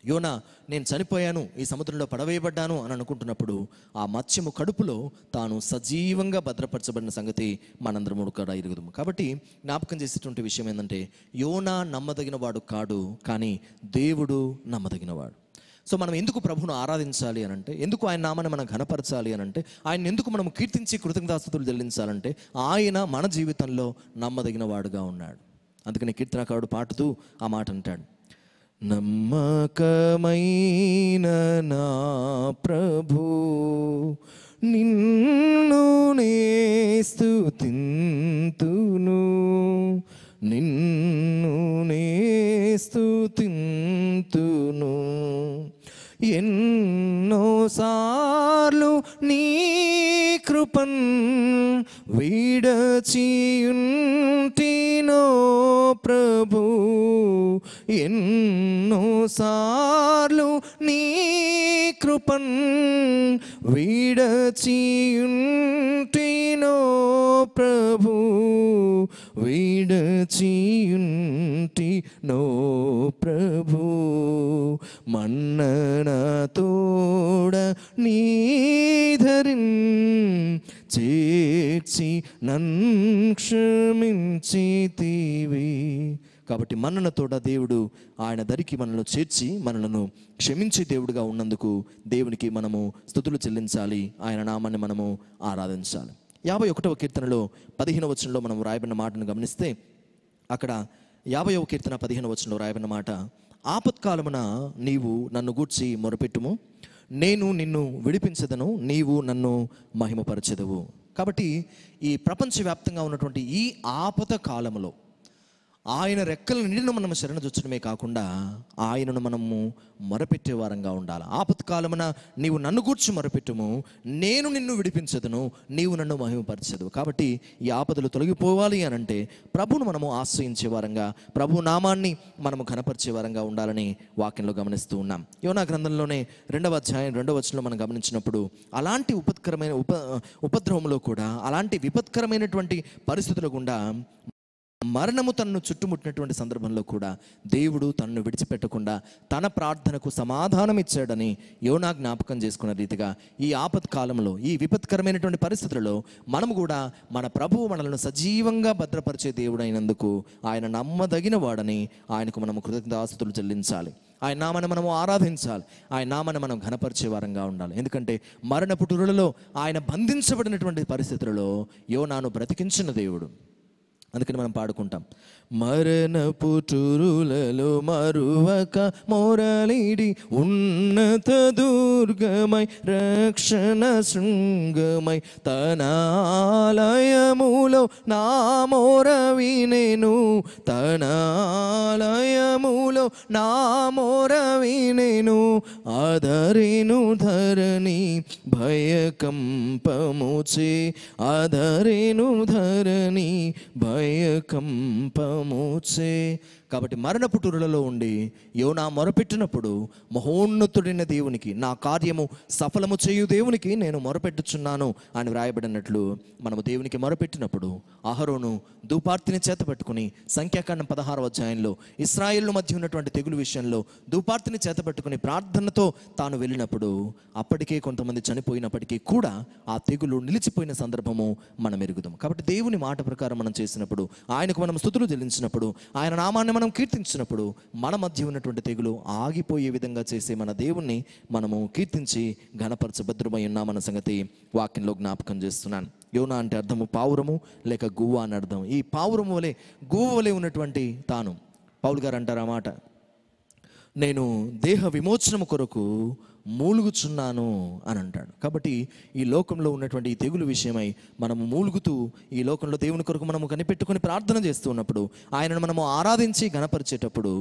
A: యోనా, నేను చనిపోయాను, ఈ సముద్రంలో పడవేయబడ్డాను అని అనుకుంటున్నప్పుడు ఆ మత్స్యము కడుపులో తాను సజీవంగా భద్రపరచబడిన సంగతి మనందరము కూడా ఎరుగుదాము. కాబట్టి జ్ఞాపకం చేసేటువంటి విషయం ఏంటంటే, యోనా నమ్మదగిన వాడు కాడు, కానీ దేవుడు నమ్మదగినవాడు. సో మనం ఎందుకు ప్రభువును ఆరాధించాలి అని అంటే, ఎందుకు ఆయన నామాన్ని మనం ఘనపరచాలి అని అంటే, ఆయన ఎందుకు మనం కీర్తించి కృతజ్ఞతాస్తుతులు చెల్లించాలంటే ఆయన మన జీవితంలో నమ్మదగిన వాడుగా ఉన్నాడు. అందుకని కీర్తనకారుడు పాడుతూ ఆ మాట అంటాడు, నమ్మకమైన నా ప్రభు నిన్ను నే స్తుతింతును, నిన్ను నే స్తుతింతును, ఎన్నో సార్లు నీ కృపన్ విడచియుంటినో ప్రభు, ఎన్నో సార్లు నీ కృపన్ విడచియుంటినో ప్రభు, విడచియుంటినో ప్రభు, మన్ననతోడ నీధరిన్ చేర్చి నన్ను క్షమించితివి. కాబట్టి మన్ననతోడ దేవుడు ఆయన దరికి మనల్ని చేర్చి మనలను క్షమించే దేవుడుగా ఉన్నందుకు దేవునికి మనము స్తుతులు చెల్లించాలి, ఆయన నామాన్ని మనము ఆరాధించాలి. 51వ కీర్తనలో 15వ వచనంలో మనం రాయబడిన మాటను గమనిస్తే, అక్కడ 50వ కీర్తన 15వ వచనంలో రాయబడిన మాట, ఆపత్కాలమున నీవు నన్ను గూర్చి మొరపెట్టుము, నేను నిన్ను విడిపించదను, నీవు నన్ను మహిమపరచెదవు. కాబట్టి ఈ ప్రపంచవ్యాప్తంగా ఉన్నటువంటి ఈ ఆపద కాలంలో ఆయన రెక్కల నీడను మనం శరణజొచ్చడమే కాకుండా ఆయనను మనము మొరపెట్టే వారంగా ఉండాలి. ఆపత్కాలమున నీవు నన్ను గూర్చి మొరపెట్టుము, నేను నిన్ను విడిపించదును, నీవు నన్ను మహిమపరచదు. కాబట్టి ఈ ఆపదలు తొలగిపోవాలి అని అంటే ప్రభువును మనము ఆశ్రయించే వారంగా, ప్రభు నామాన్ని మనము ఘనపరిచే వారంగా ఉండాలని వాక్యంలో గమనిస్తూ ఉన్నాం. యోనా గ్రంథంలోనే 2వ అధ్యాయం 2వ వచనంలో మనం గమనించినప్పుడు అలాంటి ఉపద్రవంలో కూడా, అలాంటి విపత్కరమైనటువంటి పరిస్థితుల గుండా మరణము తనను చుట్టుముట్టినటువంటి సందర్భంలో కూడా దేవుడు తనను విడిచిపెట్టకుండా తన ప్రార్థనకు సమాధానం ఇచ్చాడని యోనా జ్ఞాపకం చేసుకున్న రీతిగా ఈ ఆపత్కాలంలో, ఈ విపత్కరమైనటువంటి పరిస్థితులలో మనము కూడా మన ప్రభువు మనలను సజీవంగా భద్రపరిచే దేవుడు అయినందుకు ఆయన నమ్మదగిన వాడని ఆయనకు మనము కృతజ్ఞతాస్తుతులు చెల్లించాలి. ఆయన నామాన్ని మనము ఆరాధించాలి, ఆయన నామాన్ని మనం ఘనపరిచే వారంగా ఉండాలి. ఎందుకంటే మరణపు టురులలో ఆయన బంధించబడినటువంటి పరిస్థితులలో యోనాను బ్రతికించిన దేవుడు. అందుకని మనం పాడుకుంటాం, మరణపు టురులలో మరువక మొరలిడి ఉన్నత దుర్గమై రక్షణ శృంగమై తన ఆలయములో నా మొర వినెను, తన ఆలయములో నా మొర వినెను, ఆదరేను ధరణి భయకంపముచే, ఆదరేను ధరణి భయకంపముచే. కాబట్టి మరణపు టురులలో ఉండి యోనా మొరపెట్టినప్పుడు మహోన్నతుడైన దేవునికి, నా కార్యము సఫలము చేయు దేవునికి నేను మొరపెట్టుచున్నాను అని వ్రాయబడినట్లు మనము దేవునికి మొరపెట్టినప్పుడు అహరోను ధూపార్తిని చేతపట్టుకుని సంఖ్యాకాండం 16వ అధ్యాయంలో ఇశ్రాయేలు మధ్య ఉన్నటువంటి తెగులు విషయంలో ధూపార్తిని చేతపట్టుకుని ప్రార్థనతో తాను వెళ్ళినప్పుడు అప్పటికే కొంతమంది చనిపోయినప్పటికీ కూడా ఆ తెగులు నిలిచిపోయిన సందర్భము మనం ఎరుగుదాం. కాబట్టి దేవుని మాట ప్రకారం మనం చేసినప్పుడు, ఆయనకు మనం స్తుతులు చెల్లించినప్పుడు, ఆయన నామాన్ని మనం కీర్తించినప్పుడు మన మధ్య ఉన్నటువంటి తెగులు ఆగిపోయే విధంగా చేసే మన దేవుణ్ణి మనము కీర్తించి ఘనపరచభద్రమై ఉన్నామన్న సంగతి వాక్యంలో జ్ఞాపకం చేస్తున్నాను. యోనా అంటే అర్థము పావురము లేక గువ్వ అని అర్థం. ఈ పావురము వలె గువ్వ వలె ఉన్నటువంటి తాను, పౌలు గారు అంటారు ఆ మాట, నేను దేహ విమోచనము కొరకు మూలుగుచున్నాను అని అంటాడు. కాబట్టి ఈ లోకంలో ఉన్నటువంటి ఈ తెగులు విషయమై మనము మూలుగుతూ ఈ లోకంలో దేవుని కొరకు మనము కనిపెట్టుకొని ప్రార్థన చేస్తూ ఉన్నప్పుడు, ఆయనను మనము ఆరాధించి గణపరిచేటప్పుడు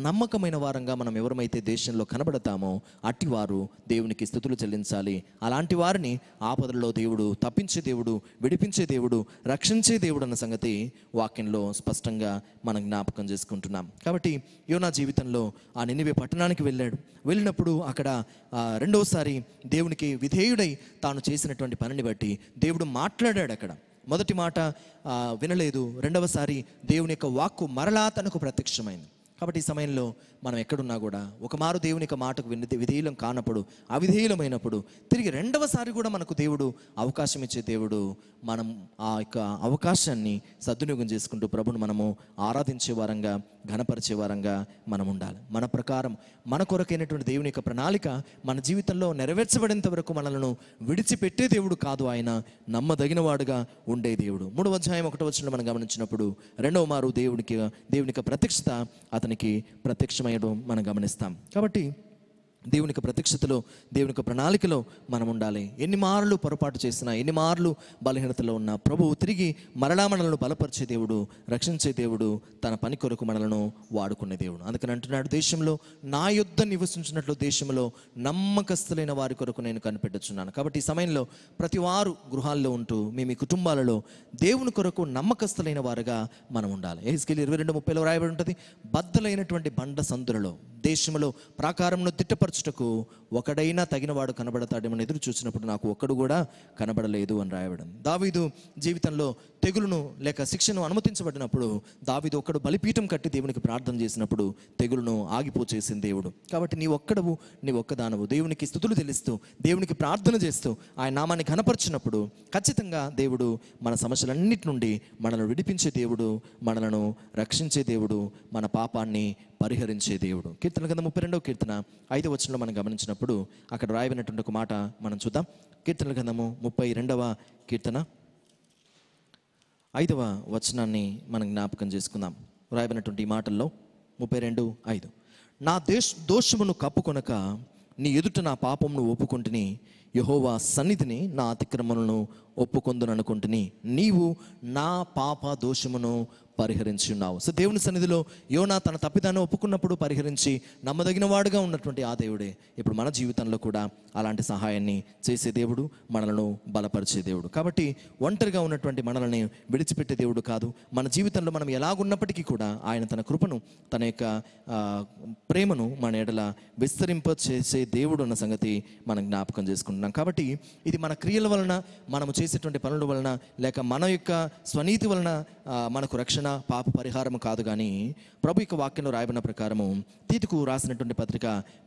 A: నమ్మకమైన వారంగా మనం ఎవరమైతే దేశంలో కనబడతామో అట్టివారు దేవునికి స్తుతులు చెల్లించాలి. అలాంటి వారిని ఆపదల్లో దేవుడు తప్పించే దేవుడు, విడిపించే దేవుడు, రక్షించే దేవుడు అన్న సంగతి వాక్యంలో స్పష్టంగా మనం జ్ఞాపకం చేసుకుంటున్నాం. కాబట్టి యోనా జీవితంలో ఆ నినివే పట్టణానికి వెళ్ళినప్పుడు అక్కడ రెండవసారి దేవునికి విధేయుడై తాను చేసినటువంటి పనిని బట్టి దేవుడు మాట్లాడాడు. అక్కడ మొదటి మాట వినలేదు, రెండవసారి దేవుని యొక్క వాక్కు మరలా తనకు ప్రత్యక్షమైంది. కాబట్టి ఈ సమయంలో మనం ఎక్కడున్నా కూడా ఒక మారు దేవుని యొక్క మాటకు విధేయులం కానప్పుడు, అవిధేయులమైనప్పుడు తిరిగి రెండవసారి కూడా మనకు దేవుడు అవకాశం ఇచ్చే దేవుడు. మనం ఆ యొక్క అవకాశాన్ని సద్వినియోగం చేసుకుంటూ ప్రభును మనము ఆరాధించే వారంగా, ఘనపరిచే వారంగా మనం ఉండాలి. మన ప్రకారం మన కొరకైనటువంటి దేవుని యొక్క ప్రణాళిక మన జీవితంలో నెరవేర్చబడేంత వరకు మనలను విడిచిపెట్టే దేవుడు కాదు, ఆయన నమ్మదగిన వాడుగా ఉండే దేవుడు. 3వ అధ్యాయం 1వ వచనంలో మనం గమనించినప్పుడు రెండవ మారు దేవుని యొక్క ప్రత్యక్షత అతనికి ప్రత్యక్షమయ్యడం మనం గమనిస్తాం. కాబట్టి దేవుని యొక్క ప్రత్యక్షతలో, దేవుని యొక్క ప్రణాళికలో మనం ఉండాలి. ఎన్ని మార్లు పొరపాటు చేసినా, ఎన్ని మార్లు బలహీనతలో ఉన్నా ప్రభువు తిరిగి మరలా మనలను బలపరిచే దేవుడు, రక్షించే దేవుడు, తన పని కొరకు మనలను వాడుకునే దేవుడు. అందుకని అంటున్నాడు, దేశంలో నా యొద్ద నివసించినట్లు దేశంలో నమ్మకస్తులైన వారి కొరకు నేను కనిపెట్టుచున్నాను. కాబట్టి ఈ సమయంలో ప్రతి వారు గృహాల్లో ఉంటూ మీ కుటుంబాలలో దేవుని కొరకు నమ్మకస్తులైన వారుగా మనం ఉండాలి. యెహెజ్కేలు 22:30 రాయబడి ఉంటుంది, బద్దలైనటువంటి బండ సందులలో దేశంలో ప్రాకారమును దిట్టపరచుటకు ఒకడైనా తగినవాడు కనబడతాడేమని ఎదురు చూసినప్పుడు నాకు ఒక్కడు కూడా కనబడలేదు అని రాయబడింది. దావీదు జీవితంలో తెగులును లేక శిక్షను అనుమతించబడినప్పుడు దావీదు ఒక్కడు బలిపీఠం కట్టి దేవునికి ప్రార్థన చేసినప్పుడు తెగులును ఆగిపోచేసింది దేవుడు. కాబట్టి నీ ఒక్కడవు, నీ ఒక్కదానవు దేవునికి స్తుతులు చెల్లిస్తూ, దేవునికి ప్రార్థన చేస్తూ ఆయన నామాన్ని ఘనపరిచినప్పుడు ఖచ్చితంగా దేవుడు మన సమస్యలన్నిటి నుండి మనల్ని విడిపించే దేవుడు, మనలను రక్షించే దేవుడు, మన పాపాన్ని పరిహరించే దేవుడు. కీర్తన గ్రంథం 32వ కీర్తన 5వ వచనంలో మనం గమనించినప్పుడు అక్కడ రాయబడినటువంటి ఒక మాట మనం చూద్దాం. కీర్తన గ్రంథము 32వ కీర్తన 5వ వచనాన్ని మనం జ్ఞాపకం చేసుకుందాం. రాయబడినటువంటి ఈ మాటల్లో 32:5, నా దోషమును కప్పుకొనక నీ ఎదుట నా పాపమును ఒప్పుకొంటిని, యెహోవా సన్నిధిని నా అతిక్రమములను ఒప్పుకొందుననుకుంటుని, నీవు నా పాప దోషమును పరిహరించి ఉన్నావు. సో దేవుని సన్నిధిలో యోనా తన తప్పిదాన్ని ఒప్పుకున్నప్పుడు పరిహరించి నమ్మదగిన వాడుగా ఉన్నటువంటి ఆ దేవుడే ఇప్పుడు మన జీవితంలో కూడా అలాంటి సహాయాన్ని చేసే దేవుడు, మనలను బలపరిచే దేవుడు. కాబట్టి ఒంటరిగా ఉన్నటువంటి మనల్ని విడిచిపెట్టే దేవుడు కాదు. మన జీవితంలో మనం ఎలాగున్నప్పటికీ కూడా ఆయన తన కృపను, తన యొక్క ప్రేమను మన ఎడల విస్తరింప చేసే దేవుడు అన్న సంగతి మనం జ్ఞాపకం చేసుకుంటున్నాం. కాబట్టి ఇది మన క్రియల వలన, మనము చేసేటువంటి పనుల వలన, లేక మన యొక్క స్వనీతి వలన మనకు రక్షణ, పాప పరిహారం కాదు. కానీ ప్రభు యొక్క వాక్యంలో రాయబడిన ప్రకారము తీతుకు రాసినటువంటి పత్రిక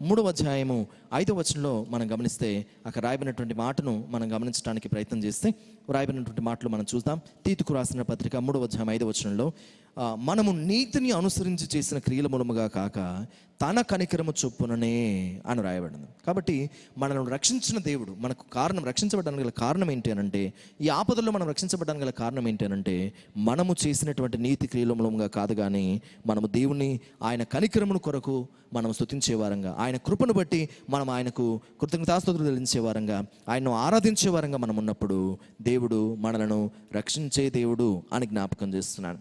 A: 3వ అధ్యాయము 5వ వచనంలో మనం గమనిస్తే అక్కడ రాయబడినటువంటి మాటను మనం గమనించడానికి ప్రయత్నం చేస్తే రాయబడినటువంటి మాటలు మనం చూద్దాం. తీతుకు రాసిన పత్రిక 3వ అధ్యాయం 5వ వచనంలో, మనము నీతిని అనుసరించి చేసిన క్రియల మూలముగా కాక తన కనికరము చొప్పుననే అని రాయబడింది. కాబట్టి మనల్ని రక్షించిన దేవుడు, మనకు కారణం, రక్షించబడడానికి గల కారణం ఏంటి అనంటే, ఈ ఆపదల్లో మనం రక్షించబడడానికి గల కారణం ఏంటి అనంటే మనము చేసినటువంటి నీతి క్రియల మూలముగా కాదు, కానీ మనము దేవుని ఆయన కనికరమును కొరకు మనం స్తుతించే వారంగా, ఆయన కృపను బట్టి మనం ఆయనకు కృతజ్ఞతాస్తుతులు చెల్లించే వారంగా, ఆయనను ఆరాధించే వారంగా మనం ఉన్నప్పుడు దేవుడు మనలను రక్షించే దేవుడు అని జ్ఞాపకం చేస్తున్నాడు.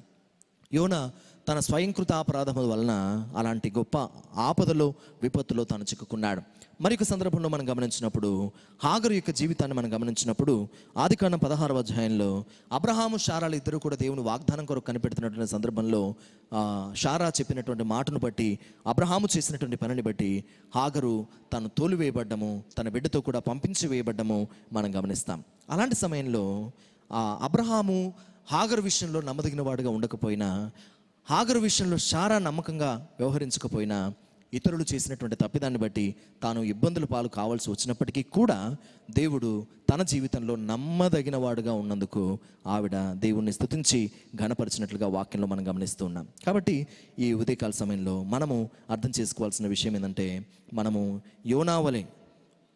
A: యోనా తన స్వయంకృత అపరాధము వలన అలాంటి గొప్ప ఆపదలో, విపత్తులో తాను చిక్కుకున్నాడు. మరొక సందర్భంలో మనం గమనించినప్పుడు హాగరు యొక్క జీవితాన్ని మనం గమనించినప్పుడు ఆదికాండం 16వ అధ్యాయంలో అబ్రహాము, శారాలు ఇద్దరు కూడా దేవుని వాగ్దానం కొరకు కనిపెడుతున్నటువంటి సందర్భంలో శారా చెప్పినటువంటి మాటను బట్టి, అబ్రహాము చేసినటువంటి పనిని బట్టి హాగరు తను తోలివేయబడ్డము, తన బిడ్డతో కూడా పంపించి వేయబడ్డము మనం గమనిస్తాం. అలాంటి సమయంలో అబ్రహాము హాగరు విషయంలో నమ్మదగిన వాడుగా ఉండకపోయినా, హాగరు విషయంలో శారా నమ్మకంగా వ్యవహరించకపోయినా, ఇతరులు చేసినటువంటి తప్పిదాన్ని బట్టి తాను ఇబ్బందుల పాలు కావాల్సి వచ్చినప్పటికీ కూడా దేవుడు తన జీవితంలో నమ్మదగిన వాడుగా ఉన్నందుకు ఆవిడ దేవుణ్ణి స్తుతించి ఘనపరిచినట్లుగా వాక్యంలో మనం గమనిస్తూ ఉన్నాం. కాబట్టి ఈ ఉదయకాల సమయంలో మనము అర్థం చేసుకోవాల్సిన విషయం ఏంటంటే, మనము యోనా వలె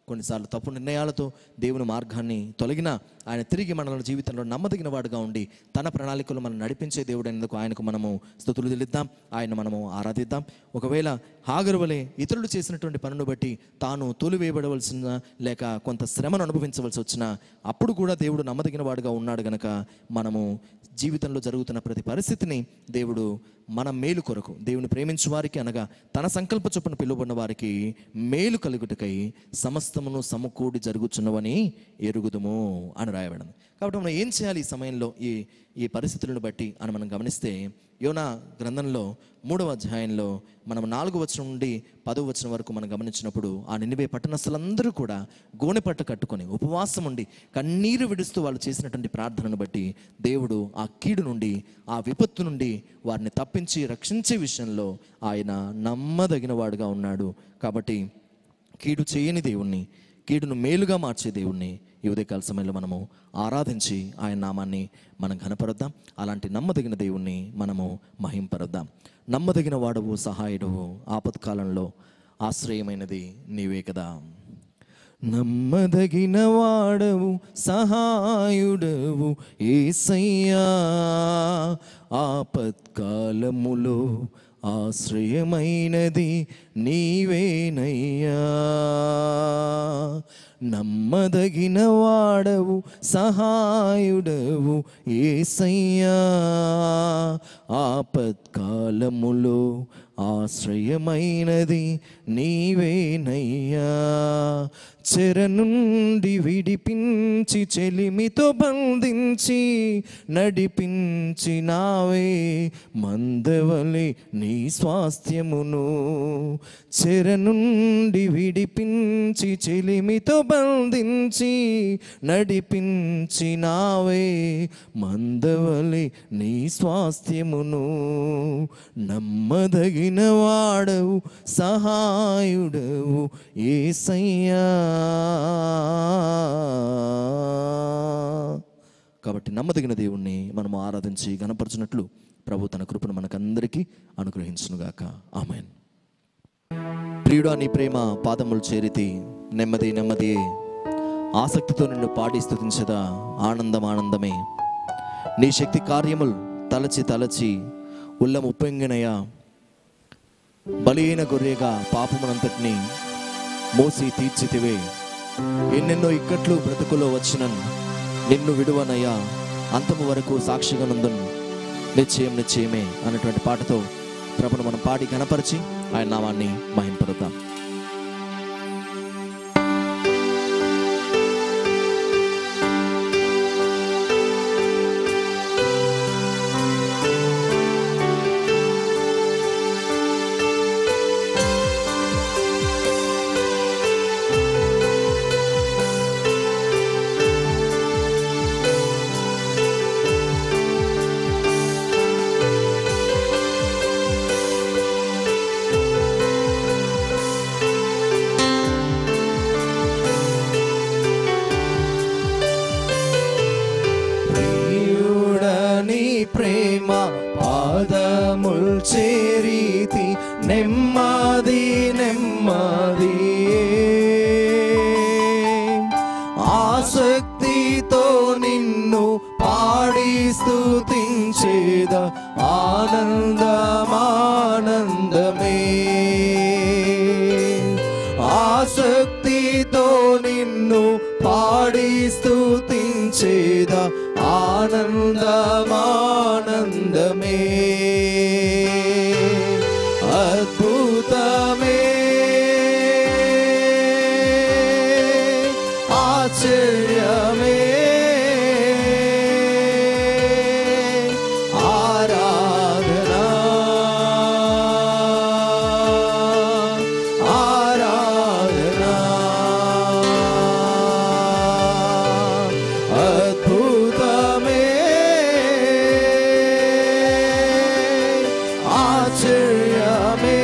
A: కొన్నిసార్లు తప్పు నిర్ణయాలతో దేవుని మార్గాన్ని తొలగినా ఆయన తిరిగి మన జీవితంలో నమ్మదగిన వాడుగా ఉండి తన ప్రణాళికలు మనం నడిపించే దేవుడు అనేందుకు ఆయనకు మనము స్తుతులు చెల్లిద్దాం, ఆయన మనము ఆరాధిద్దాం. ఒకవేళ హాగరు వలె ఇతరులు చేసినటువంటి పనును బట్టి తాను తోలివేయబడవలసిన లేక కొంత శ్రమను అనుభవించవలసి వచ్చినా అప్పుడు కూడా దేవుడు నమ్మదగిన వాడుగా ఉన్నాడు గనక మనము జీవితంలో జరుగుతున్న ప్రతి పరిస్థితిని దేవుడు మన మేలు కొరకు, దేవుని ప్రేమించు వారికి అనగా తన సంకల్ప చొప్పున పిలువబడిన వారికి మేలు కలుగుటకై సమస్తమును సమకూడి జరుగుచున్నవని ఎరుగుదుము అని రాయబడింది. కాబట్టి మనం ఏం చేయాలి ఈ సమయంలో ఈ పరిస్థితులను బట్టి అని మనం గమనిస్తే యోనా గ్రంథంలో 3వ అధ్యాయంలో మనం 4వ వచనం నుండి 10వ వచనం వరకు మనం గమనించినప్పుడు ఆ నినివే పట్టణస్థులందరూ కూడా గోనెపట్ట కట్టుకొని ఉపవాసం ఉండి కన్నీరు విడుస్తూ వాళ్ళు చేసినటువంటి ప్రార్థనను బట్టి దేవుడు ఆ కీడు నుండి, ఆ విపత్తు నుండి వారిని తప్పించి రక్షించే విషయంలో ఆయన నమ్మదగిన వాడుగా ఉన్నాడు. కాబట్టి కీడు చేయని దేవుణ్ణి, కీడును మేలుగా మార్చే దేవుణ్ణి ఈ ఉదయకాల సమయంలో మనము ఆరాధించి ఆయన నామాన్ని మనం ఘనపరుద్దాం. అలాంటి నమ్మదగిన దేవుణ్ణి మనము మహింపరుద్దాం. నమ్మదగిన వాడవు, సహాయుడవు, ఆపత్కాలంలో ఆశ్రయమైనది నీవే కదా. నమ్మదగిన వాడవు, సహాయుడవు యేసయ్యా, ఆపత్కాలములో ఆశ్రయమైనది నీవేనయ్యా. నమ్మదగిన వాడవు, సహాయుడవు యేసయ్యా. ఆపత్కాలములో ఆశ్రయమైనది నీవేనయ్యా. చెర నుండి విడిపించి చెలిమితో బంధించి నడిపించినావే మందవలె నీ స్వాస్థ్యమును. చెర నుండి విడిపించి చెలిమితో బంధించి నడిపించినావే మందవలె నీ స్వాస్థ్యమును. నమ్మదగిన వాడవు, సహాయుడవు యేసయ్యా. కాబట్టి నమ్మదగిన దేవుణ్ణి మనము ఆరాధించి గణపరచినట్లు ప్రభు తన కృపను మనకందరికీ అనుగ్రహించునుగాక. ఆమేన్. ప్రియుడా, నీ ప్రేమ పాదములు చేరితి, నెమ్మది నెమ్మది ఆసక్తితో నిన్ను పాడి స్తుతించదా. ఆనందం ఆనందమే. నీ శక్తి కార్యములు తలచి తలచి ఉల్లము ఉప్పొంగినయా. బలైన గొర్రెగా పాపమునంతటిని మోసి తీర్చితివే. ఎన్నెన్నో ఇక్కట్లు బ్రతుకులో వచ్చినను నిన్ను విడువనయ్యా. అంతము వరకు సాక్షిగా నందును. నిశ్చయం నిశ్చయమే అన్నటువంటి పాటతో ప్రభును మనం పాడి గణపరిచి ఆయన నామాన్ని మహింపడతాం. ప్రేమ పాదముల్ చేరితి, నెమ్మది నెమ్మది ఆసక్తితో నిన్ను పాడి స్తుతించేద. ఆనందమానందమే. ఆసక్తితో నిన్ను పాడి స్తుతించేద. ఆనందమానందమే. అద్భుతమే, ఆశ్చర్యమే. ఆరాధనా ఆరాధనా. అద్భుతమే, ఆశ్చర్యమే.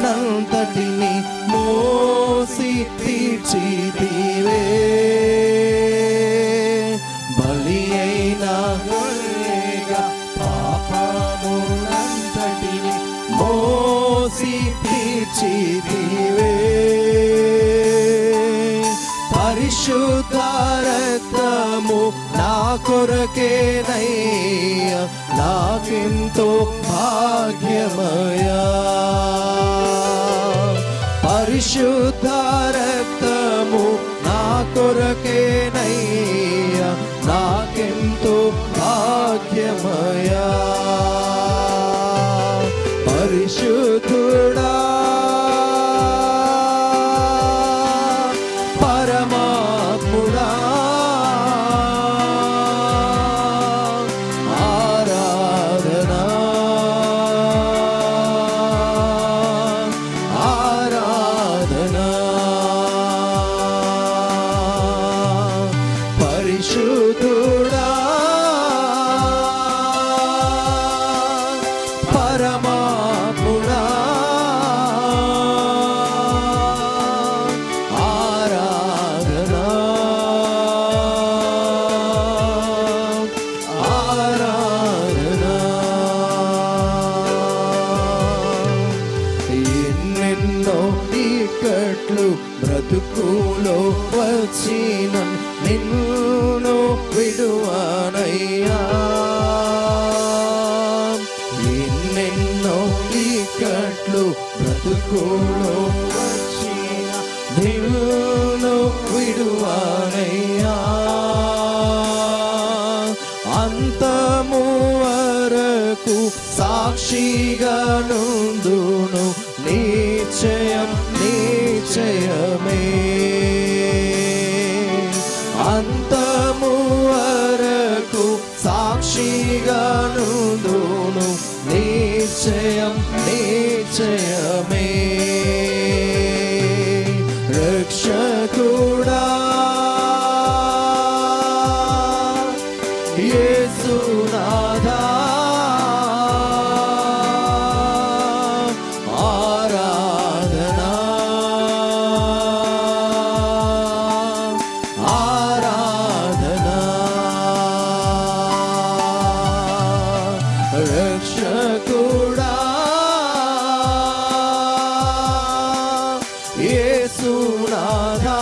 B: నంతటిని మోసి తీర్చితివే బలి అయిన గొర్రెగా పాపమునంతటిని మోసి తీర్చితివే పరిశుద్ధ రక్తము నా కొరకేనయ్యా నాకెంతో భాగ్యమయా పరిశుద్ధ రక్తము నా కొరకేనయ్యా నాకెంతో భాగ్యమయా పరిశుద్ధుడా పరమాత్ముడా ఆరాధనా ఆరాధనా పరిశుద్ధుడా పరమాత్ముడా ఆరాధనా ఆరాధనా ఎన్నెన్నో ఇక్కట్లు బ్రతుకులో వచ్చిన నిన్ను విడువనయ్యా ఎన్నెన్నో ఇక్కట్లు బ్రతుకులో వచ్చిన నిన్ను విడువనయ్యా అంతము వరకు సాక్షిగా నుండును నిశ్చయం నిశ్చయమే అంతము వరకు సాక్షిగా నుండును నిశ్చయం నిశ్చయమే రక్షకుడా యేసునాథా ఆరాధనా ఆరాధనా రక్షకుడా యేసునాథా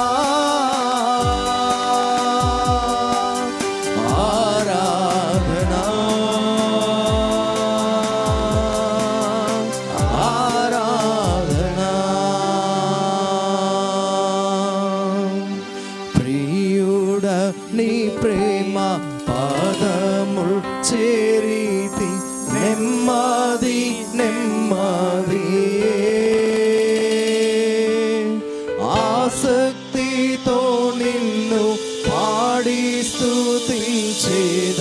B: ఆరాధనా ఆరాధనా ప్రియుడా నీ ప్రేమ పాదముల్ చేరితి నెమ్మది నెమ్మది ఆసక్తితో నిన్ను పాడి స్తుతించేద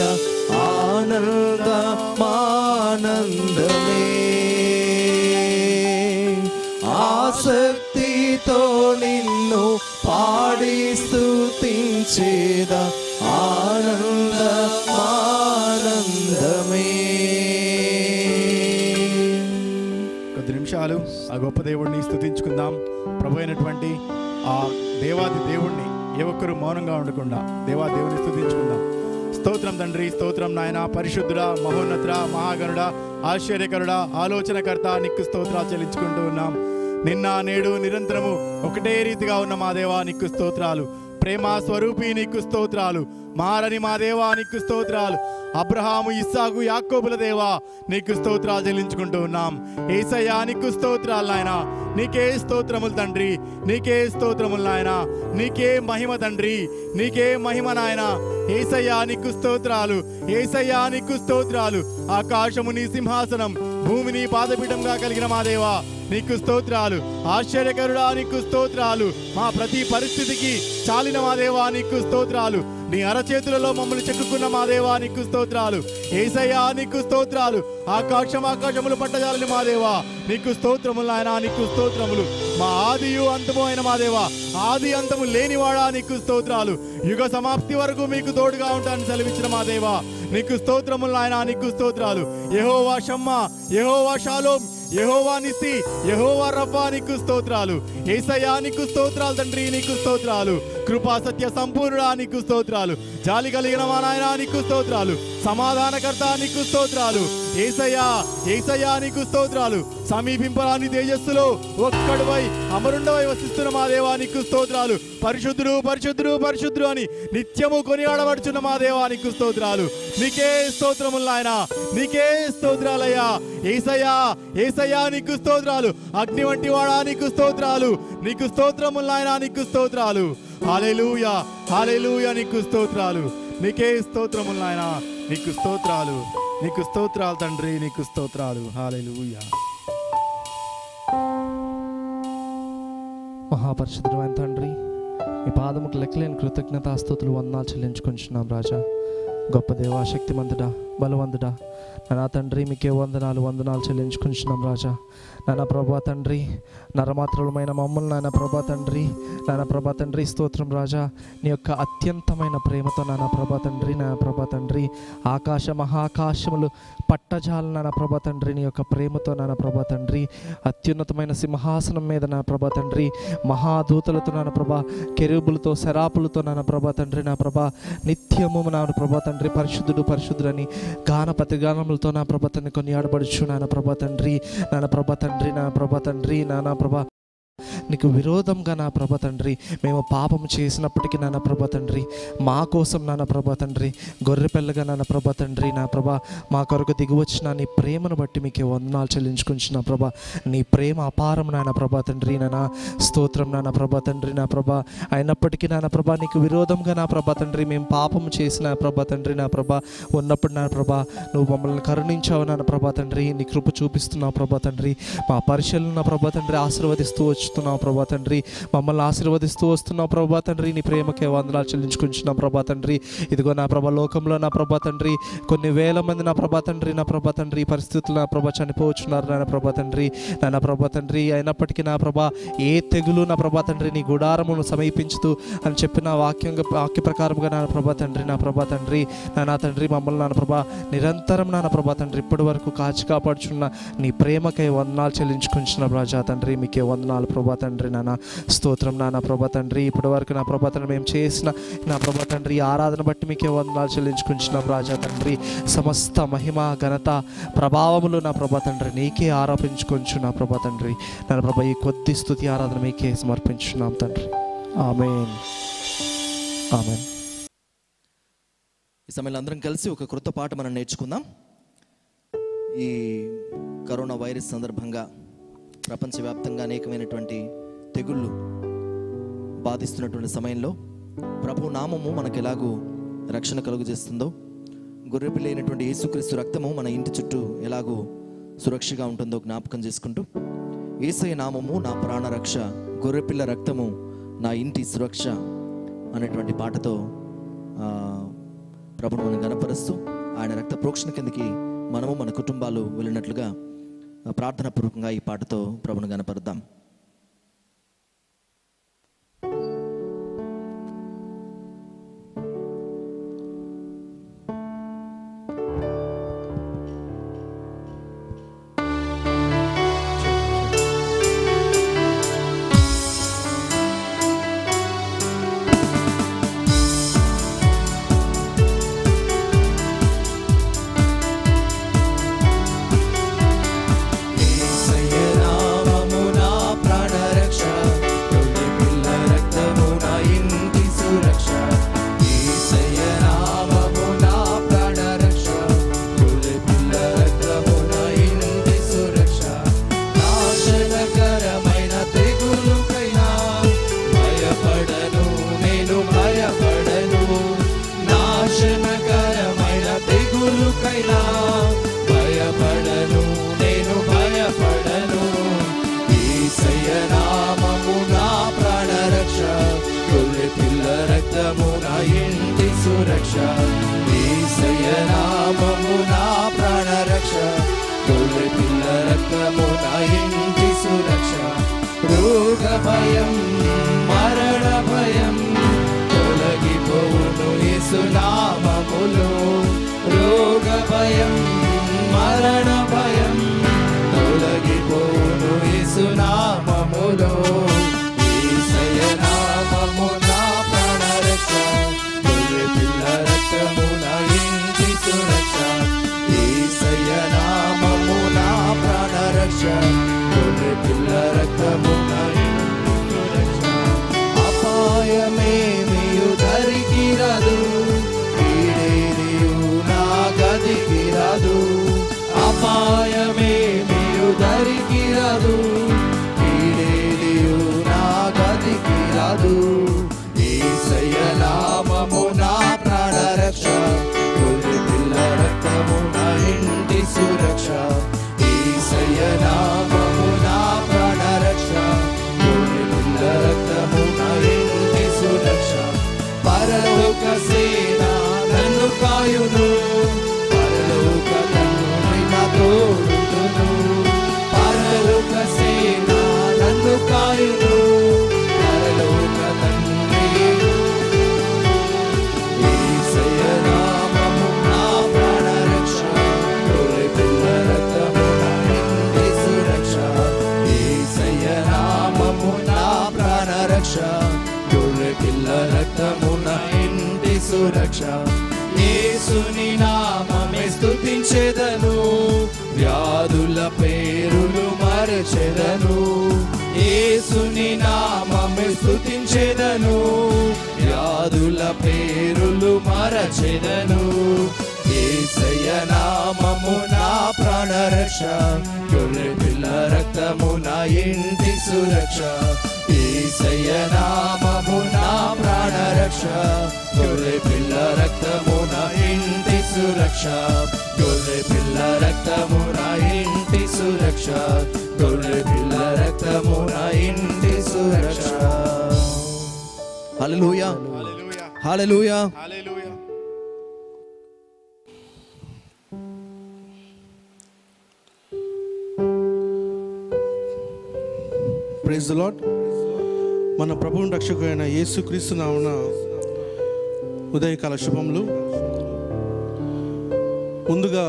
B: ఆనందమానందమే ఆసక్తితో నిన్ను పాడి స్తుతించేద ఆనందమానందమే
C: కొద్ది నిమిషాలు ఆ గొప్ప దేవుడిని స్తుతించుకుందాం. ప్రభు అయినటువంటి ఆ దేవాది దేవుణ్ణి ఏ ఒక్కరు మౌనంగా ఉండకుండా దేవుని స్తుతించుకుందాం. స్తోత్రం తండ్రి, స్తోత్రం నాయన, పరిశుద్ధుడా, మహోన్నతుడా, మహాగణుడా, ఆశ్చర్యకరుడా, ఆలోచనకర్త, నీకు స్తోత్రాలు చెల్లించుకుంటూ ఉన్నాం. నిన్న నేడు నిరంతరము ఒకటే రీతిగా ఉన్న మా దేవా నీకు స్తోత్రాలు. ప్రేమ స్వరూపి నీకు స్తోత్రాలు. మారని మా దేవా నీకు స్తోత్రాలు. అబ్రహాము, ఇస్సాకు, యాకోబుల దేవా నీకు స్తోత్రాలు చెల్లించుకుంటూ ఉన్నాం. యేసయ్యా నీకు స్తోత్రాలు నాయన. నీకే స్తోత్రములు తండ్రి, నీకే స్తోత్రములు నాయన. నీకే మహిమ తండ్రి, నీకే మహిమ నాయన. యేసయ్యా నీకు స్తోత్రాలు, యేసయ్యా నీకు స్తోత్రాలు. ఆకాశము నీ సింహాసనం, భూమిని పాదపీఠంగా కలిగిన మా దేవా నీకు స్తోత్రాలు. ఆశ్చర్యకరుడా నీకు స్తోత్రాలు. మా ప్రతి పరిస్థితికి చాలిన మా దేవా నీకు స్తోత్రాలు. నీ అరచేతులలో మమ్మల్ని చెక్కుకున్న మా దేవా నీకు స్తోత్రాలు. యేసయ్యా నీకు స్తోత్రాలు. ఆకాశములు పట్టజాలని మా దేవా నీకు స్తోత్రములు నాయనా, నీకు స్తోత్రములు. మా ఆదియు అంతము అయిన మా దేవా, ఆది అంతము లేనివాడా నీకు స్తోత్రాలు. యుగ సమాప్తి వరకు మీకు తోడుగా ఉంటానని సెలవిచ్చిన మా దేవా నీకు స్తోత్రములు నాయనా, నీకు స్తోత్రాలు. యెహోవా షమ్మా, యెహోవా షాలోమ్, యెహోవా నిస్సి, యెహోవా రబ్బా నీకు స్తోత్రాలు. యేసయ్యా నీకు స్తోత్రాలు తండ్రి, నీకు స్తోత్రాలు. కృపా సత్య సంపూర్ణుడా నీకు స్తోత్రాలు. జాలి కలిగిన మా నాయనా నీకు స్తోత్రాలు. సమాధానకర్త నీకు స్తోత్రాలు. యేసయ్యా, యేసయ్యా నీకు స్తోత్రాలు. సమీపింపరాని తేజస్సులో ఒక్కడువై అమరుండవై వసిస్తున్న మా దేవా నీకు స్తోత్రాలు. పరిశుద్ధుడు పరిశుద్ధుడు పరిశుద్ధుడు అని నిత్యము కొనియాడబడుచున్న మా దేవా నీకు స్తోత్రాలు. నీకే స్తోత్రములు నాయనా, నీకే స్తోత్రాలయ్యా. యేసయ్యా, యేసయ్యా నీకు స్తోత్రాలు. అగ్ని వంటి వాడా నీకు స్తోత్రాలు. నీకు స్తోత్రములు నాయనా, నీకు స్తోత్రాలు. హల్లెలూయా, హల్లెలూయా నీకు స్తోత్రాలు. నీకే స్తోత్రములు నాయనా, నీకు స్తోత్రాలు. నీకు స్తోత్రాలు తండ్రి, నీకు స్తోత్రాలు. హల్లెలూయా.
B: మహాపరిశుద్ధుడైన తండ్రి, మీ పాదముకు లెక్కలేని కృతజ్ఞతాస్తుతులు వందనాలు చెల్లించుకుంటున్నాం రాజా. గొప్ప దేవా, శక్తిమంతుడా, బలవంతుడా, నా తండ్రి మీకే వందనాలు చెల్లించుకుంటున్నాం రాజా. నాన్న ప్రభా తండ్రి, నరమాత్రులమైన మమ్మల్ని నాన్న ప్రభా తండ్రి, నాన్న ప్రభా తండ్రి స్తోత్రం రాజా. నీ యొక్క అత్యంతమైన ప్రేమతో నాన్న ప్రభా తండ్రి, నాన్న ప్రభా తండ్రి ఆకాశ మహాకాశములు పట్టజాల నాన్న ప్రభా తండ్రి, నీ యొక్క ప్రేమతో నాన్న ప్రభా తండ్రి అత్యున్నతమైన సింహాసనం మీద నా ప్రభా తండ్రి మహాదూతలతో నాన్న ప్రభా, కెరూబులతో శరాపులతో నాన్న ప్రభా తండ్రి, నా ప్రభా నిత్యము నాన్న ప్రభా తండ్రి పరిశుద్ధుడు పరిశుద్ధుడని గాన ప్రతిగానములతో నా ప్రభా తండ్రి కొనియాడబడుచు నాన్న ప్రభా తండ్రి, నాన్న ప్రభా తండ్రి, నా ప్రభా తండ్రి, నాన్న ప్రభా నీకు విరోధంగా నా ప్రభా తండ్రి మేము పాపం చేసినప్పటికీ నాన్న ప్రభా తండ్రి మా కోసం నాన్న ప్రభా తండ్రి గొర్రెపిల్లగా నాన్న ప్రభా తండ్రి, నా ప్రభా మా కొరకు దిగువచ్చిన నీ ప్రేమను బట్టి మీకే వందనాలు చెల్లించుకుంటున్నా ప్రభా. నీ ప్రేమ అపారం నాన్న ప్రభా తండ్రి, నాన్న స్తోత్రం నాన్న ప్రభా తండ్రి, నా ప్రభా. అయినప్పటికీ నాన్న ప్రభా నీకు విరోధంగా నా ప్రభా తండ్రి మేము పాపం చేసిన ప్రభా తండ్రి, నా ప్రభా ఉన్నప్పుడు నా ప్రభా నువ్వు మమ్మల్ని కరుణించావు నాన్న ప్రభా తండ్రి. నీ కృప చూపిస్తున్నావు ప్రభా తండ్రి. మా పరిశీలన నా ప్రభా తండ్రి ఆశీర్వదిస్తూ వస్తున్నావు ప్రభా తండ్రి, మమ్మల్ని ఆశీర్వదిస్తూ వస్తున్నావు ప్రభా తండ్రి. నీ ప్రేమకే వందనాలు చెల్లించుకుంటున్నాం ప్రభా తండ్రి. ఇదిగో నా ప్రభా లోకంలో నా ప్రభా తండ్రి కొన్ని వేల మంది నా ప్రభా తండ్రి, నా ప్రభా తండ్రి పరిస్థితులు నా ప్రభా చనిపోవచ్చున్నారు నాన్న ప్రభా తండ్రి, నాన్న ప్రభా తండ్రి. అయినప్పటికీ నా ప్రభా ఏ తెగులు నా ప్రభా తండ్రి నీ గుడారమును సమీపించదు అని చెప్పిన వాక్య ప్రకారంగా నా ప్రభా తండ్రి, నా ప్రభా తండ్రి, నా తండ్రి మమ్మల్ని నాన్న ప్రభా నిరంతరం నాన్న ప్రభా తండ్రి ఇప్పటి వరకు కాచి కాపాడుచున్న నీ ప్రేమకై వందనాలు చెల్లించుకుంటున్నాం రాజా తండ్రి. మీకే వందనాలు ప్రభా తండ్రి, నాన్న స్తోత్రం నాన్న ప్రభా తండ్రి. ఇప్పటి వరకు నా ప్రభా తండ్రి మేము చేసిన నా ప్రభా తండ్రి ఆరాధన బట్టి మీకే వందనాలు చెల్లించుకుంటున్నాం రాజా తండ్రి. సమస్త మహిమ ఘనత ప్రభావములు నా ప్రభా తండ్రి నీకే ఆరోపించుకొంచు నా ప్రభా తండ్రి. నా ప్రభా ఈ కొద్ది స్తుతి ఆరాధన మీకే సమర్పించున్నాం తండ్రి. ఆమేన్, ఆమేన్.
A: ఈ సమయంలో అందరం కలిసి ఒక క్రొత్త పాట మనం నేర్చుకుందాం. ఈ కరోనా వైరస్ సందర్భంగా ప్రపంచవ్యాప్తంగా అనేకమైనటువంటి తెగుళ్ళు బాధిస్తున్నటువంటి సమయంలో ప్రభు నామము మనకు ఎలాగూ రక్షణ కలుగు చేస్తుందో, గొర్రెపిల్ల అయినటువంటి యేసుక్రీస్తు రక్తము మన ఇంటి చుట్టూ ఎలాగూ సురక్షగా ఉంటుందో జ్ఞాపకం చేసుకుంటూ, యేసయ్య నామము నా ప్రాణ రక్ష, గొర్రెపిల్ల రక్తము నా ఇంటి సురక్ష అనేటువంటి పాటతో ప్రభును మనం గణపరుస్తూ ఆయన రక్త ప్రోక్షణ కిందకి మనము మన కుటుంబాలు వెళ్ళినట్లుగా ప్రార్థనాపూర్వకంగా ఈ పాటతో ప్రభును గణపరుద్దాం.
B: రోగ భయం మరణ భయం తొలగిపోవును యేసు నామములో. రోగ భయం మరణ భయం తొలగిపోవును
A: రక్ష గొర్రె పిల్ల రక్తమున రక్ష అపాయమేమియు ధరికి రాదు కీడేదియు నా గదికి రాదు అపాయమేమియు ధరికి రాదు కీడేదియు నా గదికి రాదు యేసయ్య నామము నా ప్రాణ రక్ష గొర్రె పిల్ల రక్తము నా ఇంటి సురక్ష యేసయ్య నామము నా ప్రాణ రక్ష గొర్రె పిల్ల రక్తము నా ఇంటి సురక్ష పరలోక సేన నన్ను కాయును పరలోక తండ్రి నా తోడును పరలోక సేన నన్ను కాయును పరలోక తండ్రి యేసయ్య నామము నా ప్రాణ రక్ష గొర్రె పిల్ల రక్తము నా ఇంటి సురక్ష యేసయ్య నామము నా ప్రాణ రక్ష గొర్రె పిల్ల రక్తము నా ఇంటి సురక్ష యేసుని నామమే స్తుతించెదను వ్యాధుల పేరులు మరచెదను యేసుని నామమే స్తుతించెదను వ్యాధుల పేరులు మరచెదను యేసయ్య నామము నా ప్రాణ రక్ష గొర్రె పిల్ల రక్తము నా ఇంటి సురక్ష యేసయ్య నామము నా ప్రాణ రక్ష గొర్రె పిల్ల రక్తము నా ఇంటి సురక్ష గొర్రె పిల్ల రక్తము నా ఇంటి సురక్ష గొర్రె పిల్ల రక్తము నా ఇంటి సురక్ష హల్లెలూయా హల్లెలూయా
C: హల్లెలూయా. Praise the Lord. మన ప్రభువుని రక్షకుడైన యేసుక్రీస్తు నామమున ఉదయకాల శుభములు. ముందుగా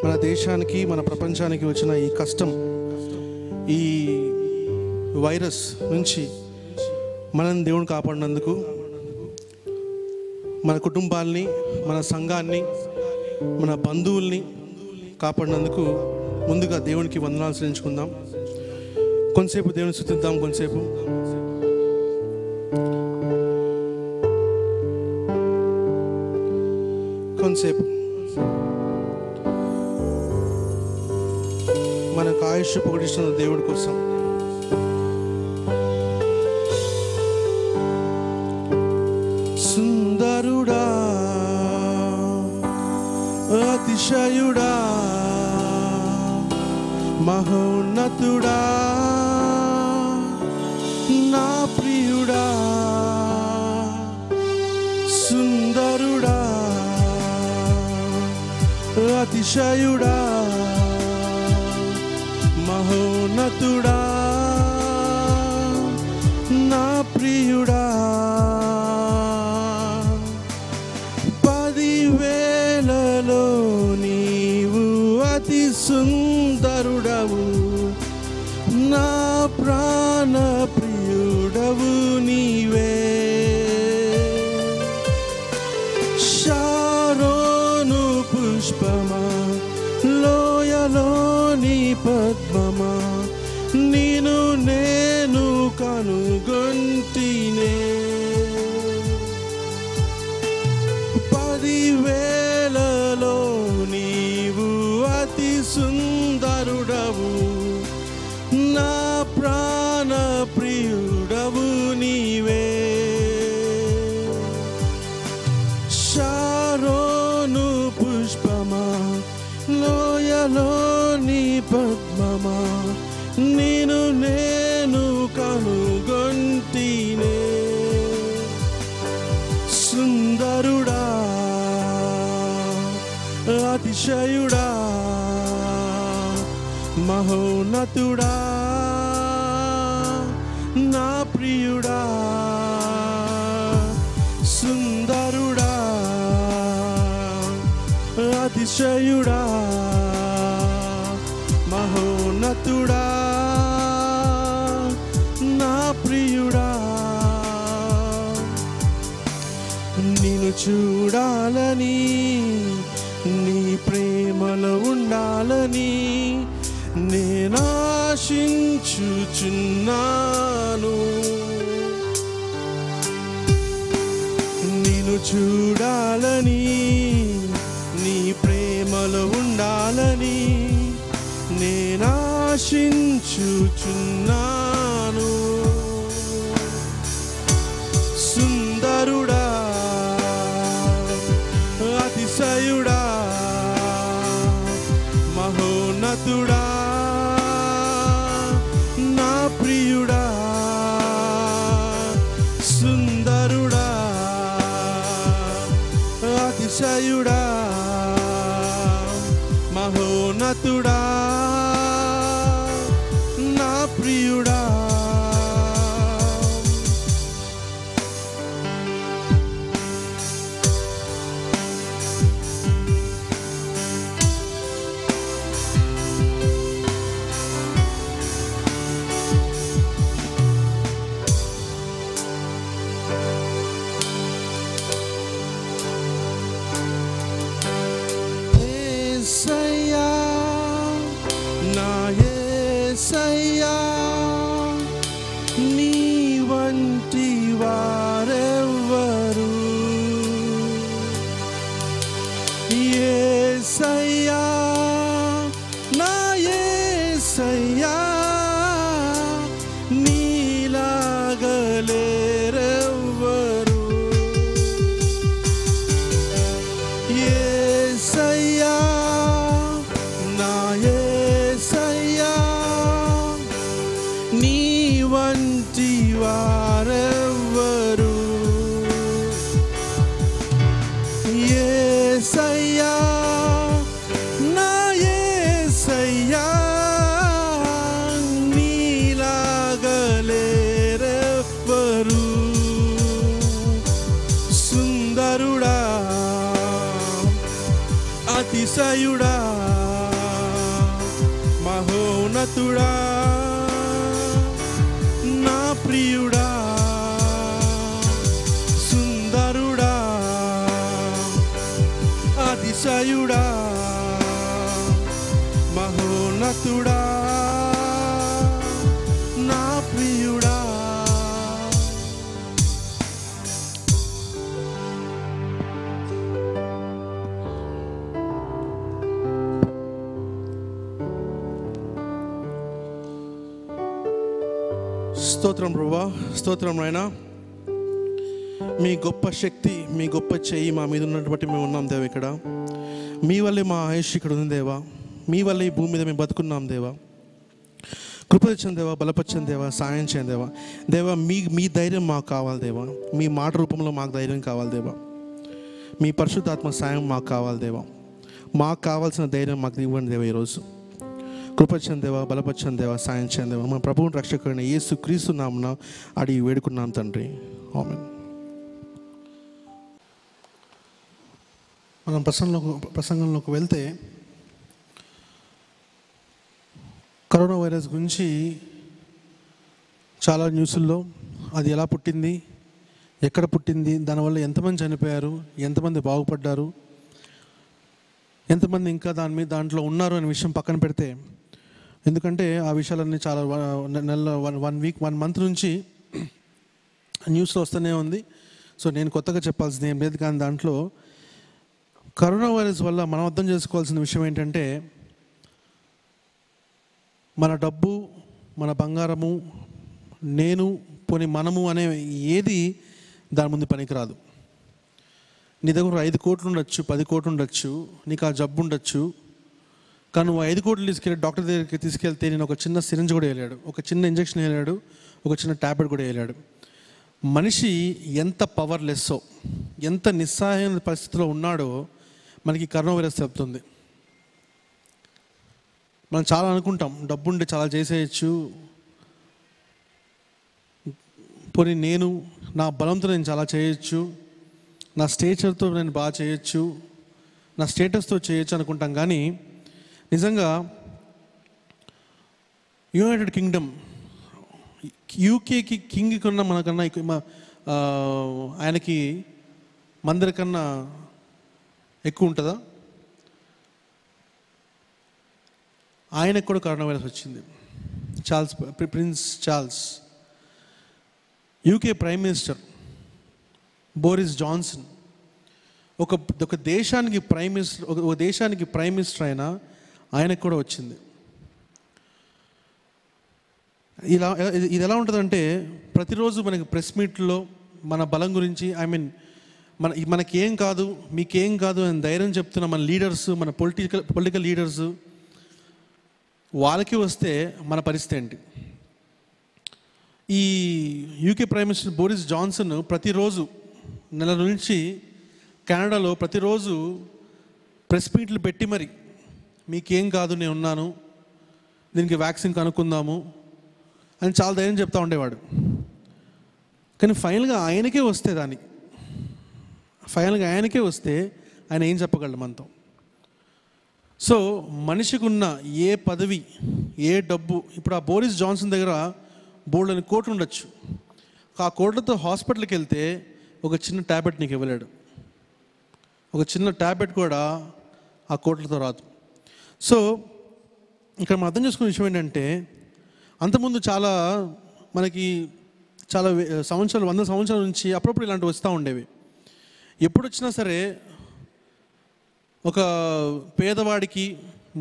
C: మన దేశానికి మన ప్రపంచానికి వచ్చిన ఈ కష్టం, ఈ వైరస్ నుంచి మనల్ని దేవుని కాపాడినందుకు, మన కుటుంబాల్ని, మన సంఘాన్ని, మన బంధువుల్ని కాపాడినందుకు ముందుగా దేవునికి వందనాలు చెల్లించుకుందాం. కొంతసేపు దేవుని స్తుతిద్దాం. కొంతసేపు మనకు ఆయుష్ పొగిడిస్తున్న దేవుడి కోసం సుందరుడా అతిశయుడా మహోన్నతుడా నా ప్రియుడా సుందరుడా అతిశయుడా మహోన్నతుడా నా ప్రియుడా 10,000లో నీవు అతి సుందరుడవు నా ప్రాణ ప్రియుడవు నీవే శారోను పుష్పమా లోయలోని పద్మమా నిన్ను నేను కనుగొంటినే 10,000లో నీవు అతి సుందరుడవు నా ప్రాణ ప్రియుడవు నీవే శారోను పుష్పమా లోయలోని పద్మమా నిన్ను నేను కనుగొంటినే సుందరుడా అతిశయుడా మహోన్నతుడా నా ప్రియుడా సుందరుడా అతిశయుడా మహోన్నతుడా నా ప్రియుడా నిన్ను చూడాలని నీ ప్రేమలో ఉండాలని
D: నేనాశించుచున్నాను, నిన్ను చూడాలని, నీ ప్రేమలో ఉండాలని నేనాశించుచున్నాను. సుందరుడా, అతిశయుడా, మహోన్నతుడా, నా ప్రియుడా. సుందరుడా, అతిశయుడా, మహోన్నతుడా, నా ప్రియుడా. యేసయ్యా, నా యేసయ్యా, నీ వంటి వారెవ్వరు. యేసయ్యా, నా యేసయ్యా, నీలాగలేరెవ్వరు. యేసయ్యా, నా యేసయ్యా, నీ వంటి వారెవ్వరు. యేసయ్యా, నా యేసయ్యా, నీలాగలేరెవ్వరు. సుందరుడా, అతిశయుడా, మహోన్నతుడా, నా ప్రియుడా. సుందరుడా, అతిశయుడా, మహోన్నతుడా, నా ప్రియుడా. స్తోత్రం ప్రభువా, స్తోత్రం నాయనా. మీ గొప్ప శక్తి, మీ గొప్ప చెయ్యి మా మీద ఉన్నటువంటి మేము ఉన్నాం దేవా. ఇక్కడ మీ వల్లే మా ఆయుష్ ఇక్కడ ఉంది దేవా. మీ వల్లే ఈ భూమి మీద మేము బతుకున్నాం దేవా. కృపదించండి దేవా, బలపరచండి దేవా, సాయం చేయండి దేవా. దేవా, మీ ధైర్యం మాకు కావాలి దేవా. మీ మాట రూపంలో మాకు ధైర్యం కావాలి దేవా. మీ పరిశుద్ధాత్మ సాయం మాకు కావాలి దేవా. మాకు కావాల్సిన ధైర్యం మాకు ఇవ్వండి దేవా. ఈరోజు కృపచ్చండి దేవా, బలపరచండి దేవా, సాయం చేయండి దేవా. మన ప్రభువుని రక్షకుడైన యేసు క్రీస్తు నామమున అడిగి వేడుకున్నాం తండ్రి, ఆమేన్. మనం ప్రసంగంలోకి వెళ్తే కరోనా వైరస్ గురించి చాలా న్యూస్ల్లో అది ఎలా పుట్టింది, ఎక్కడ పుట్టింది, దానివల్ల ఎంతమంది చనిపోయారు, ఎంతమంది బాగుపడ్డారు, ఎంతమంది ఇంకా దాంట్లో ఉన్నారు అనే విషయం పక్కన పెడితే, ఎందుకంటే ఆ విషయాలన్నీ చాలా వన్ మంత్ నుంచి న్యూస్లో వస్తూనే ఉంది. సో నేను కొత్తగా చెప్పాల్సింది ఏం లేదు. కానీ దాంట్లో కరోనా వైరస్ వల్ల మనం అర్థం చేసుకోవాల్సిన విషయం ఏంటంటే, మన డబ్బు, మన బంగారము, నేను పోనీ మనము అనే ఏది దాని ముందు పనికిరాదు. నీ దగ్గర 5 కోట్లు ఉండొచ్చు, 10 కోట్లు ఉండొచ్చు, నీకు ఆ జబ్బు ఉండొచ్చు. కానీ నువ్వు 5 కోట్లు తీసుకెళ్ళి డాక్టర్ దగ్గరికి తీసుకెళ్తే నేను ఒక చిన్న సిరింజ్ కూడా వేయలేడు, ఒక చిన్న ఇంజక్షన్ వేయలేడు, ఒక చిన్న ట్యాబ్లెట్ కూడా వేయలేడు. మనిషి ఎంత పవర్లెస్సో, ఎంత నిస్సహాయమైన పరిస్థితిలో ఉన్నాడో మనకి కరోనా వైరస్ చెప్తుంది. మనం చాలా అనుకుంటాం, డబ్బు ఉంటే చాలా చేసేయచ్చు, పోనీ నేను నా బలంతో నేను చాలా చేయొచ్చు, నా స్టేచర్తో నేను బాగా చేయొచ్చు, నా స్టేటస్తో చేయొచ్చు అనుకుంటాం. కానీ నిజంగా యునైటెడ్ కింగ్డమ్, యూకేకి కింగ్ కన్నా మనకన్నా ఆయనకి మందరికన్నా ఎక్కువ ఉంటుందా? ఆయనకు కూడా కరోనా వైరస్ వచ్చింది. Prince Charles, UK prime minister Boris Johnson, ఒక దేశానికి ప్రైమ్ మినిస్టర్ అయినా ఆయనకు కూడా వచ్చింది. ఇది ఎలా ఉంటుందంటే, ప్రతిరోజు మనకి ప్రెస్ మీట్లో మన బలం గురించి, మనకేం కాదు మీకేం కాదు అని ధైర్యం చెప్తున్న మన లీడర్స్, మన పొలిటికల్ లీడర్స్, వాళ్ళకి వస్తే మన పరిస్థితి ఏంటి? ఈ UK prime minister Boris Johnson ప్రతిరోజు నెల నుంచి కెనడాలో ప్రతిరోజు ప్రెస్ మీట్లు పెట్టి మరి మీకేం కాదు నేను ఉన్నాను, దీనికి వ్యాక్సిన్ కనుక్కుందాము అని చాలా ధైర్యం చెప్తూ ఉండేవాడు. కానీ ఫైనల్గా ఆయనకే వస్తే ఆయన ఏం చెప్పగలడు మనతో? సో మనిషికి ఉన్న ఏ పదవి, ఏ డబ్బు, ఇప్పుడు ఆ బోరిస్ జాన్సన్ దగ్గర బోల్డని కోట్లు ఉండొచ్చు. ఆ కోట్లతో హాస్పిటల్కి వెళ్తే ఒక చిన్న ట్యాబ్లెట్ నీకు ఇవ్వలేడు. ఒక చిన్న ట్యాబ్లెట్ కూడా ఆ కోట్లతో రాదు. సో ఇక్కడ మనం అర్థం చేసుకునే విషయం ఏంటంటే, అంతకుముందు మనకి చాలా సంవత్సరాలు, 100 సంవత్సరాల నుంచి అప్పుడప్పుడు ఇలాంటివి వస్తూ ఉండేవి. ఎప్పుడు వచ్చినా సరే ఒక పేదవాడికి,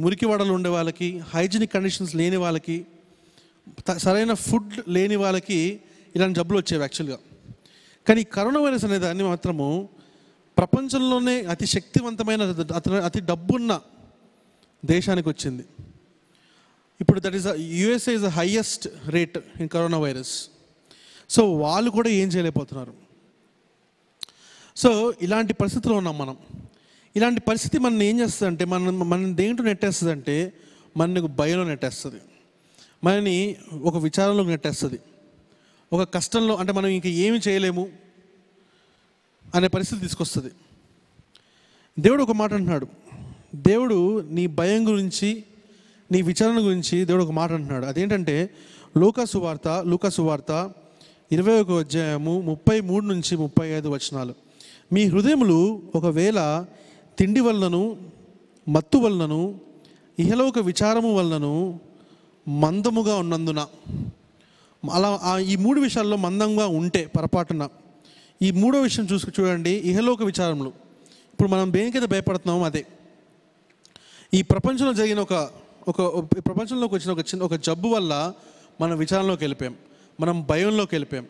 D: మురికివాడలు ఉండే వాళ్ళకి, హైజీనిక్ కండిషన్స్ లేని వాళ్ళకి, సరైన ఫుడ్ లేని వాళ్ళకి ఇలాంటి జబ్బులు వచ్చేవి యాక్చువల్గా. కానీ కరోనా వైరస్ అనే దాన్ని మాత్రము ప్రపంచంలోనే అతి శక్తివంతమైన, అతి డబ్బున్న దేశానికి వచ్చింది. ఇప్పుడు USA is the highest rate in corona virus. So వాళ్ళు కూడా ఏం చేయలేకపోతున్నారు. సో ఇలాంటి పరిస్థితిలో ఉన్నాం మనం. ఇలాంటి పరిస్థితి మనం ఏం చేస్తుందంటే, మనం దేంట్లో నెట్టేస్తుందంటే, మనకు భయంలో నెట్టేస్తుంది, మనని ఒక విచారంలోకి నెట్టేస్తుంది, ఒక కష్టంలో, అంటే మనం ఇంక ఏమి చేయలేము అనే పరిస్థితి తీసుకొస్తుంది. దేవుడు ఒక మాట అంటున్నాడు. దేవుడు నీ భయం గురించి, నీ విచారణ గురించి దేవుడు ఒక మాట అంటున్నాడు. అదేంటంటే లూకా సువార్త 21వ అధ్యాయము 33 నుంచి 35 వచనాలు. మీ హృదయములు ఒకవేళ తిండి వలనను, మత్తు వలనను, ఇహలోక విచారము వలనను మందముగా ఉన్నందున, అలా ఈ 3 విషయాల్లో మందంగా ఉంటే పొరపాటున, ఈ 3వ విషయం చూడండి, ఇహలోక విచారములు. ఇప్పుడు మనం దేనికైతే భయపడుతున్నామో అదే. ఈ ప్రపంచంలో జరిగిన ప్రపంచంలోకి వచ్చిన ఒక జబ్బు వల్ల మనం విచారణలోకి వెళ్ళిపోయాం, మనం భయంలోకి వెళ్ళిపోయాం.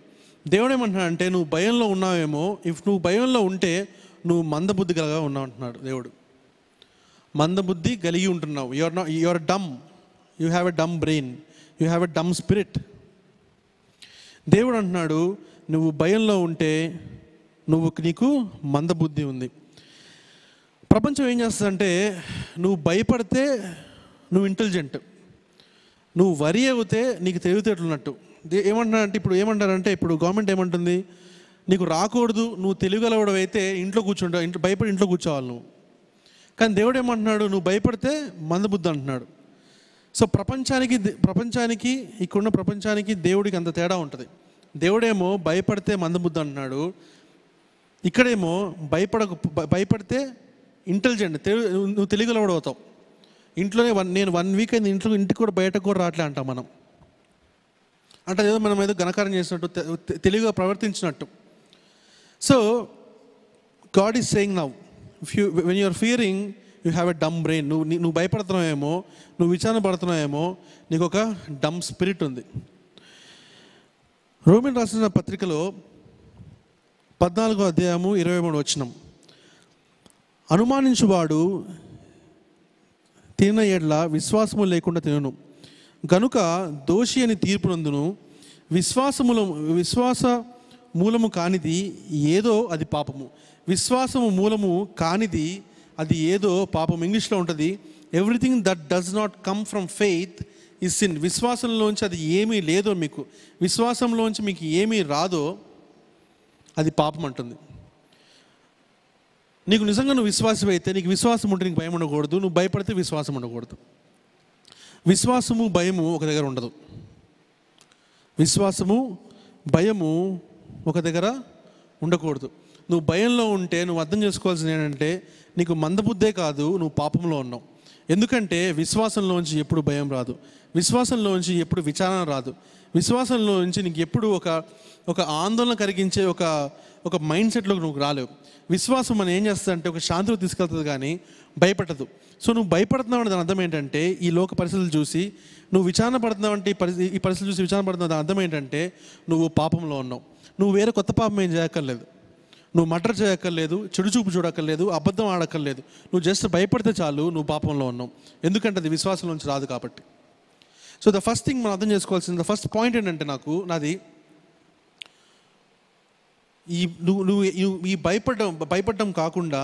D: దేవుడు ఏమంటున్నాడు అంటే, నువ్వు భయంలో ఉన్నావేమో, నువ్వు భయంలో ఉంటే నువ్వు మందబుద్ధి కలిగా ఉన్నావు అంటున్నాడు దేవుడు. మందబుద్ధి కలిగి ఉంటున్నావు. You are dumb, you have a dumb brain, you have a dumb spirit. దేవుడు అంటున్నాడు, నువ్వు భయంలో ఉంటే నీకు మందబుద్ధి ఉంది. ప్రపంచం ఏం చేస్తుందంటే, నువ్వు భయపడితే నువ్వు ఇంటెలిజెంట్, నువ్వు వరి అవుతే నీకు తెలివితేటలు ఉన్నట్టు. ఏమంటున్నారంటే, ఇప్పుడు గవర్నమెంట్ ఏమంటుంది, నీకు రాకూడదు, నువ్వు తెలియగలవడం అయితే ఇంట్లో భయపడి ఇంట్లో కూర్చోవాలి నువ్వు. కానీ దేవుడు ఏమంటున్నాడు, నువ్వు భయపడితే మందబుద్ధి అంటున్నాడు. సో ప్రపంచానికి ఇక్కడున్న ప్రపంచానికి దేవుడికి అంత తేడా ఉంటుంది. దేవుడేమో భయపడితే మందబుద్ధి అంటున్నాడు, ఇక్కడేమో భయపడితే ఇంటెలిజెంట్, నువ్వు తెలియగలవడం అవుతావు. ఇంట్లోనే నేను 1 వీక్ అయింది ఇంటికి కూడా బయటకు కూడా రావట్లే అంటాం మనం. అంటే ఏదో మనం ఏదో ఘనకారం చేసినట్టు, తెలివిగా ప్రవర్తించినట్టు. So God is saying now, when you are fearing you have a dumb brain. నువ్వు భయపడుతున్నావేమో, నువ్వు విచారణ పడుతున్నావేమో, నీకు ఒక డమ్ స్పిరిట్ ఉంది. రోమన్ రాసిన పత్రికలో 14వ అధ్యాయము 23వ వచనం, అనుమానించువాడు తిన ఎడల విశ్వాసము లేకుండా తినను గనుక దోషి అని తీర్పు నందును, విశ్వాస మూలము కానిది ఏదో అది పాపము. విశ్వాసము మూలము కానిది అది ఏదో పాపం. ఇంగ్లీష్లో ఉంటుంది, everything that does not come from faith is sin. విశ్వాసంలోంచి అది ఏమీ లేదో, మీకు విశ్వాసంలోంచి మీకు ఏమీ రాదో అది పాపం అంటుంది. నీకు నిజంగా నువ్వు విశ్వాసం అయితే, నీకు విశ్వాసం ఉంటే నీకు భయం ఉండకూడదు, నువ్వు భయపడితే విశ్వాసం ఉండకూడదు. విశ్వాసము భయము ఒక దగ్గర ఉండదు. విశ్వాసము భయము ఒక దగ్గర ఉండకూడదు. నువ్వు భయంలో ఉంటే నువ్వు అర్థం చేసుకోవాల్సింది ఏంటంటే, నీకు మందబుద్ధే కాదు, నువ్వు పాపంలో ఉన్నావు. ఎందుకంటే విశ్వాసంలోంచి ఎప్పుడు భయం రాదు, విశ్వాసంలోంచి ఎప్పుడు విచారణ రాదు, విశ్వాసంలోంచి నీకు ఎప్పుడు ఒక ఆందోళన కలిగించే ఒక మైండ్ సెట్లోకి నువ్వు రాలేవు. విశ్వాసం మనం ఏం చేస్తుందంటే ఒక శాంతిలో తీసుకెళ్తుంది కానీ భయపెట్టదు. సో నువ్వు భయపడుతున్నావు అంటే దాని అర్థం ఏంటంటే ఈ లోక పరిస్థితులు చూసి నువ్వు విచారణ పడుతున్నావు అంటే ఈ పరిస్థితులు చూసి విచారణ పడుతున్నావు దాని అర్థం ఏంటంటే నువ్వు పాపంలో ఉన్నావు. నువ్వు వేరే కొత్త పాపం ఏం చేయక్కర్లేదు, నువ్వు మర్డర్ చేయక్కర్లేదు, చెడు చూపు చూడక్కర్లేదు, అబద్ధం ఆడక్కర్లేదు. నువ్వు జస్ట్ భయపడితే చాలు, నువ్వు పాపంలో ఉన్నావు. ఎందుకంటే అది విశ్వాసం నుంచి రాదు కాబట్టి. సో ద ఫస్ట్ థింగ్ మనం అర్థం చేసుకోవాల్సింది, ద ఫస్ట్ పాయింట్ ఏంటంటే నాది నువ్వు ఈ భయపడడం కాకుండా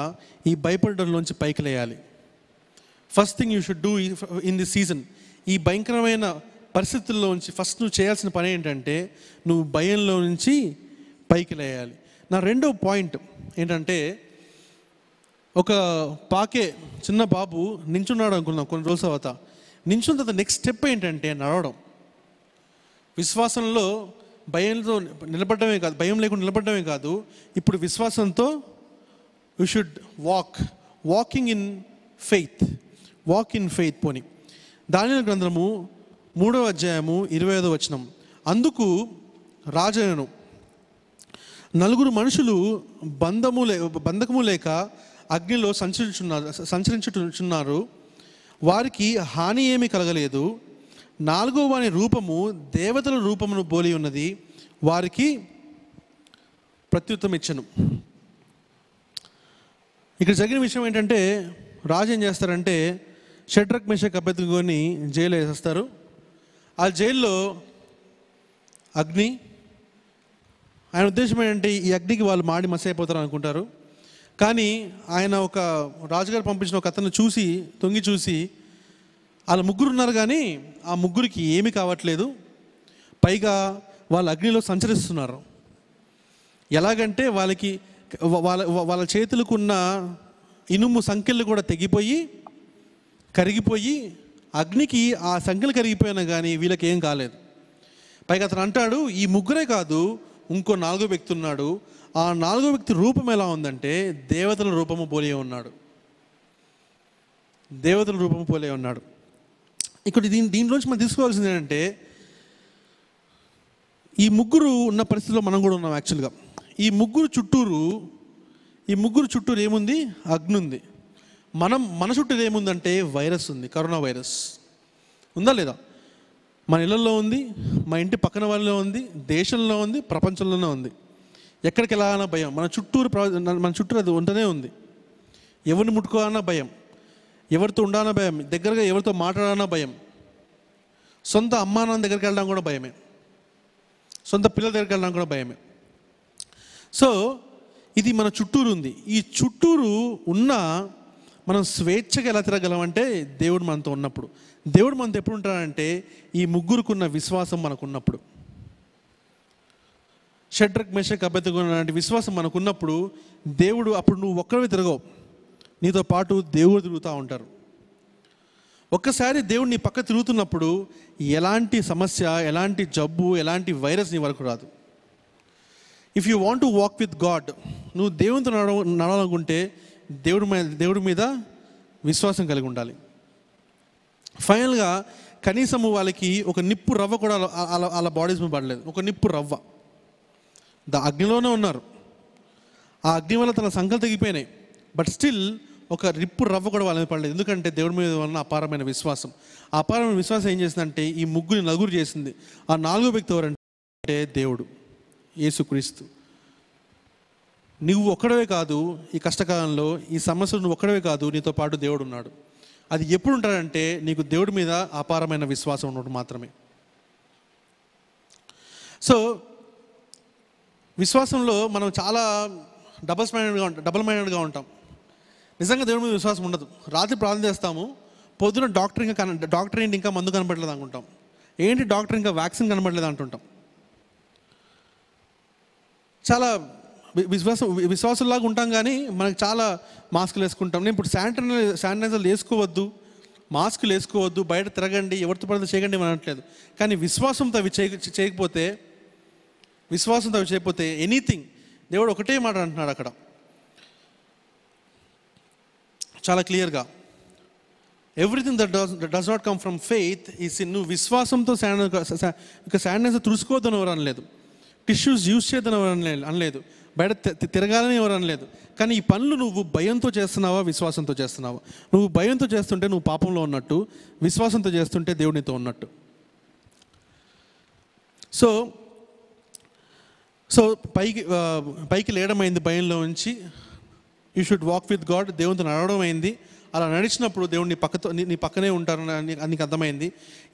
D: ఈ భయపడడంలోంచి పైకి లేయాలి. First thing you should do in this season, ఈ భయంకరమైన పరిస్థితుల్లోంచి ఫస్ట్ నువ్వు చేయాల్సిన పని ఏంటంటే నువ్వు భయంలో నుంచి పైకి లేయాలి. నా రెండో పాయింట్ ఏంటంటే ఒక చిన్న బాబు నించున్నాడు అనుకున్నాం కొన్ని రోజుల తర్వాత. నించున్న తర్వాత నెక్స్ట్ స్టెప్ ఏంటంటే నడవడం. విశ్వాసంలో భయంతో నిలబడమే కాదు, భయం లేకుండా నిలబడమే కాదు, ఇప్పుడు విశ్వాసంతో you should walking in faith పోని. దానియేలు గ్రంథము 3వ అధ్యాయము 25వ వచనం. అందుకు రాజైనను 4 మనుషులు బంధకము లేక అగ్నిలో సంచరించుచున్నారు, వారికి హాని ఏమీ కలగలేదు. 4వ వాని రూపము దేవతల రూపమును పోలి ఉన్నది, వారికి ప్రత్యుత్తరం ఇచ్చెను. ఇక్కడ జరిగిన విషయం ఏంటంటే రాజు ఏం చేస్తారంటే షడ్రక్ మేషక్ అబేద్నెగోని జైలు వేసేస్తారు. ఆ జైల్లో అగ్ని, ఆయన ఉద్దేశం ఏంటంటే ఈ అగ్నికి వాళ్ళు మాడి మసి అయిపోతారు అనుకుంటారు. కానీ ఆయన ఒక రాజుగారు పంపించిన ఒక అతను తొంగి చూసి వాళ్ళ 3 ఉన్నారు కానీ ఆ 3కి ఏమీ కావట్లేదు, పైగా వాళ్ళు అగ్నిలో సంచరిస్తున్నారు. ఎలాగంటే వాళ్ళ చేతులకు ఉన్న ఇనుము సంకెళ్ళు కూడా తెగిపోయి కరిగిపోయి అగ్నికి ఆ సంఖ్యలు కరిగిపోయినా కానీ వీళ్ళకి ఏం కాలేదు. పైగా అతను అంటాడు ఈ 3 కాదు, ఇంకో 4వ వ్యక్తి ఉన్నాడు. ఆ 4వ వ్యక్తి రూపం ఎలా ఉందంటే దేవతల రూపము పోలే ఉన్నాడు. దేవతల రూపము పోలే ఉన్నాడు. ఇక్కడ దీనిలోంచి మనం తీసుకోవాల్సింది ఏంటంటే ఈ 3 ఉన్న పరిస్థితిలో మనం కూడా ఉన్నాం. యాక్చువల్గా ఈ 3 చుట్టూరు ఏముంది? అగ్ని ఉంది. మన చుట్టూరు ఏముందంటే వైరస్ ఉంది, కరోనా వైరస్ ఉందా లేదా? మన ఇళ్ళల్లో ఉంది, మా ఇంటి పక్కన వాళ్ళలో ఉంది, దేశంలో ఉంది, ప్రపంచంలోనే ఉంది. ఎక్కడికి వెళ్ళాలన్నా భయం, మన చుట్టూరు అది ఉంటూనే ఉంది. ఎవరిని ముట్టుకోవాలన్నా భయం, ఎవరితో ఉండాలన్నా భయం, దగ్గరగా ఎవరితో మాట్లాడాలన్నా భయం, సొంత అమ్మా నాన్న దగ్గరికి వెళ్ళడం కూడా భయమే, సొంత పిల్లల దగ్గరికి వెళ్ళడం కూడా భయమే. సో ఇది మన చుట్టూరు ఉంది. ఈ చుట్టూరు ఉన్న మనం స్వేచ్ఛగా ఎలా తిరగలమంటే దేవుడు మనతో ఉన్నప్పుడు. దేవుడు మనతో ఎప్పుడు ఉంటాడంటే ఈ 3కున్న విశ్వాసం మనకున్నప్పుడు. షడ్రక్ మేషక్ అబేద్నెగో లాంటి విశ్వాసం మనకున్నప్పుడు దేవుడు అప్పుడు నువ్వు ఒక్కడివే తిరగవు, నీతో పాటు దేవుడు తిరుగుతూ ఉంటారు. ఒక్కసారి దేవుడు నీ పక్క తిరుగుతున్నప్పుడు ఎలాంటి సమస్య, ఎలాంటి జబ్బు, ఎలాంటి వైరస్ నీ వరకు రాదు. If you want to walk with God, నువ్వు దేవునితో నడవాలనుకుంటే దేవుడి మీద విశ్వాసం కలిగి ఉండాలి. ఫైనల్గా కనీసము వాళ్ళకి ఒక నిప్పు రవ్వ కూడా వాళ్ళ బాడీస్ మీద పడలేదు. ఒక నిప్పు రవ్వ అగ్నిలోనే ఉన్నారు. ఆ అగ్ని వల్ల తన సంకలు తెగిపోయినాయి, బట్ స్టిల్ ఒక నిప్పు రవ్వ కూడా వాళ్ళ మీద పడలేదు. ఎందుకంటే దేవుడి మీద ఉన్న అపారమైన విశ్వాసం. ఆ అపారమైన విశ్వాసం ఏం చేసిందంటే ఈ 3 నలుగురు చేసింది. ఆ 4వ వ్యక్తి ఎవరంటే దేవుడు, యేసుక్రీస్తు. నువ్వు ఒక్కడవే కాదు, ఈ కష్టకాలంలో ఈ సమస్యలు నువ్వు ఒక్కడవే కాదు, నీతో పాటు దేవుడు ఉన్నాడు. అది ఎప్పుడు ఉంటాడంటే నీకు దేవుడి మీద అపారమైన విశ్వాసం ఉన్నప్పుడు మాత్రమే. సో విశ్వాసంలో మనం చాలా డబల్ మైండెడ్గా ఉంటాం. నిజంగా దేవుడి మీద విశ్వాసం ఉండదు. రాత్రి ప్రార్థన చేస్తాము, పొద్దున డాక్టర్ ఏంటి ఇంకా మందు కనపడలేదు అనుకుంటాం, ఏంటి డాక్టర్ ఇంకా వ్యాక్సిన్ కనపడలేదు అంటుంటాం. చాలా విశ్వాసంలాగా ఉంటాం కానీ మనకు చాలా మాస్కులు వేసుకుంటాం. నేను ఇప్పుడు శానిటైజర్లు వేసుకోవద్దు, మాస్కులు వేసుకోవద్దు, బయట తిరగండి, ఎవరితో పడితే చేయకండి అని అనట్లేదు. కానీ విశ్వాసంతో అవి చేయకపోతే ఎనీథింగ్, దేవుడు ఒకటే మాట అంటున్నాడు అక్కడ చాలా క్లియర్గా. Everything that does not come from faith ఈ సిన్. నువ్వు విశ్వాసంతో శాండ్నెస్ తుడుచుకోవద్దని ఎవరు అనలేదు, టిష్యూస్ యూజ్ చేయొద్దని ఎవరు అనలేదు, బయట తిరగాలని ఎవరు అనలేదు. కానీ ఈ పనులు నువ్వు భయంతో చేస్తున్నావా, విశ్వాసంతో చేస్తున్నావా? నువ్వు భయంతో చేస్తుంటే నువ్వు పాపంలో ఉన్నట్టు, విశ్వాసంతో చేస్తుంటే దేవునితో ఉన్నట్టు. సో పైకి లేయడం అయింది భయంలో ఉంచి. You should walk with God, దేవునితో నడవడం అయింది. అలా నడిచినప్పుడు దేవుడు నీ పక్కనే ఉంటారని నీకు అర్థమైంది.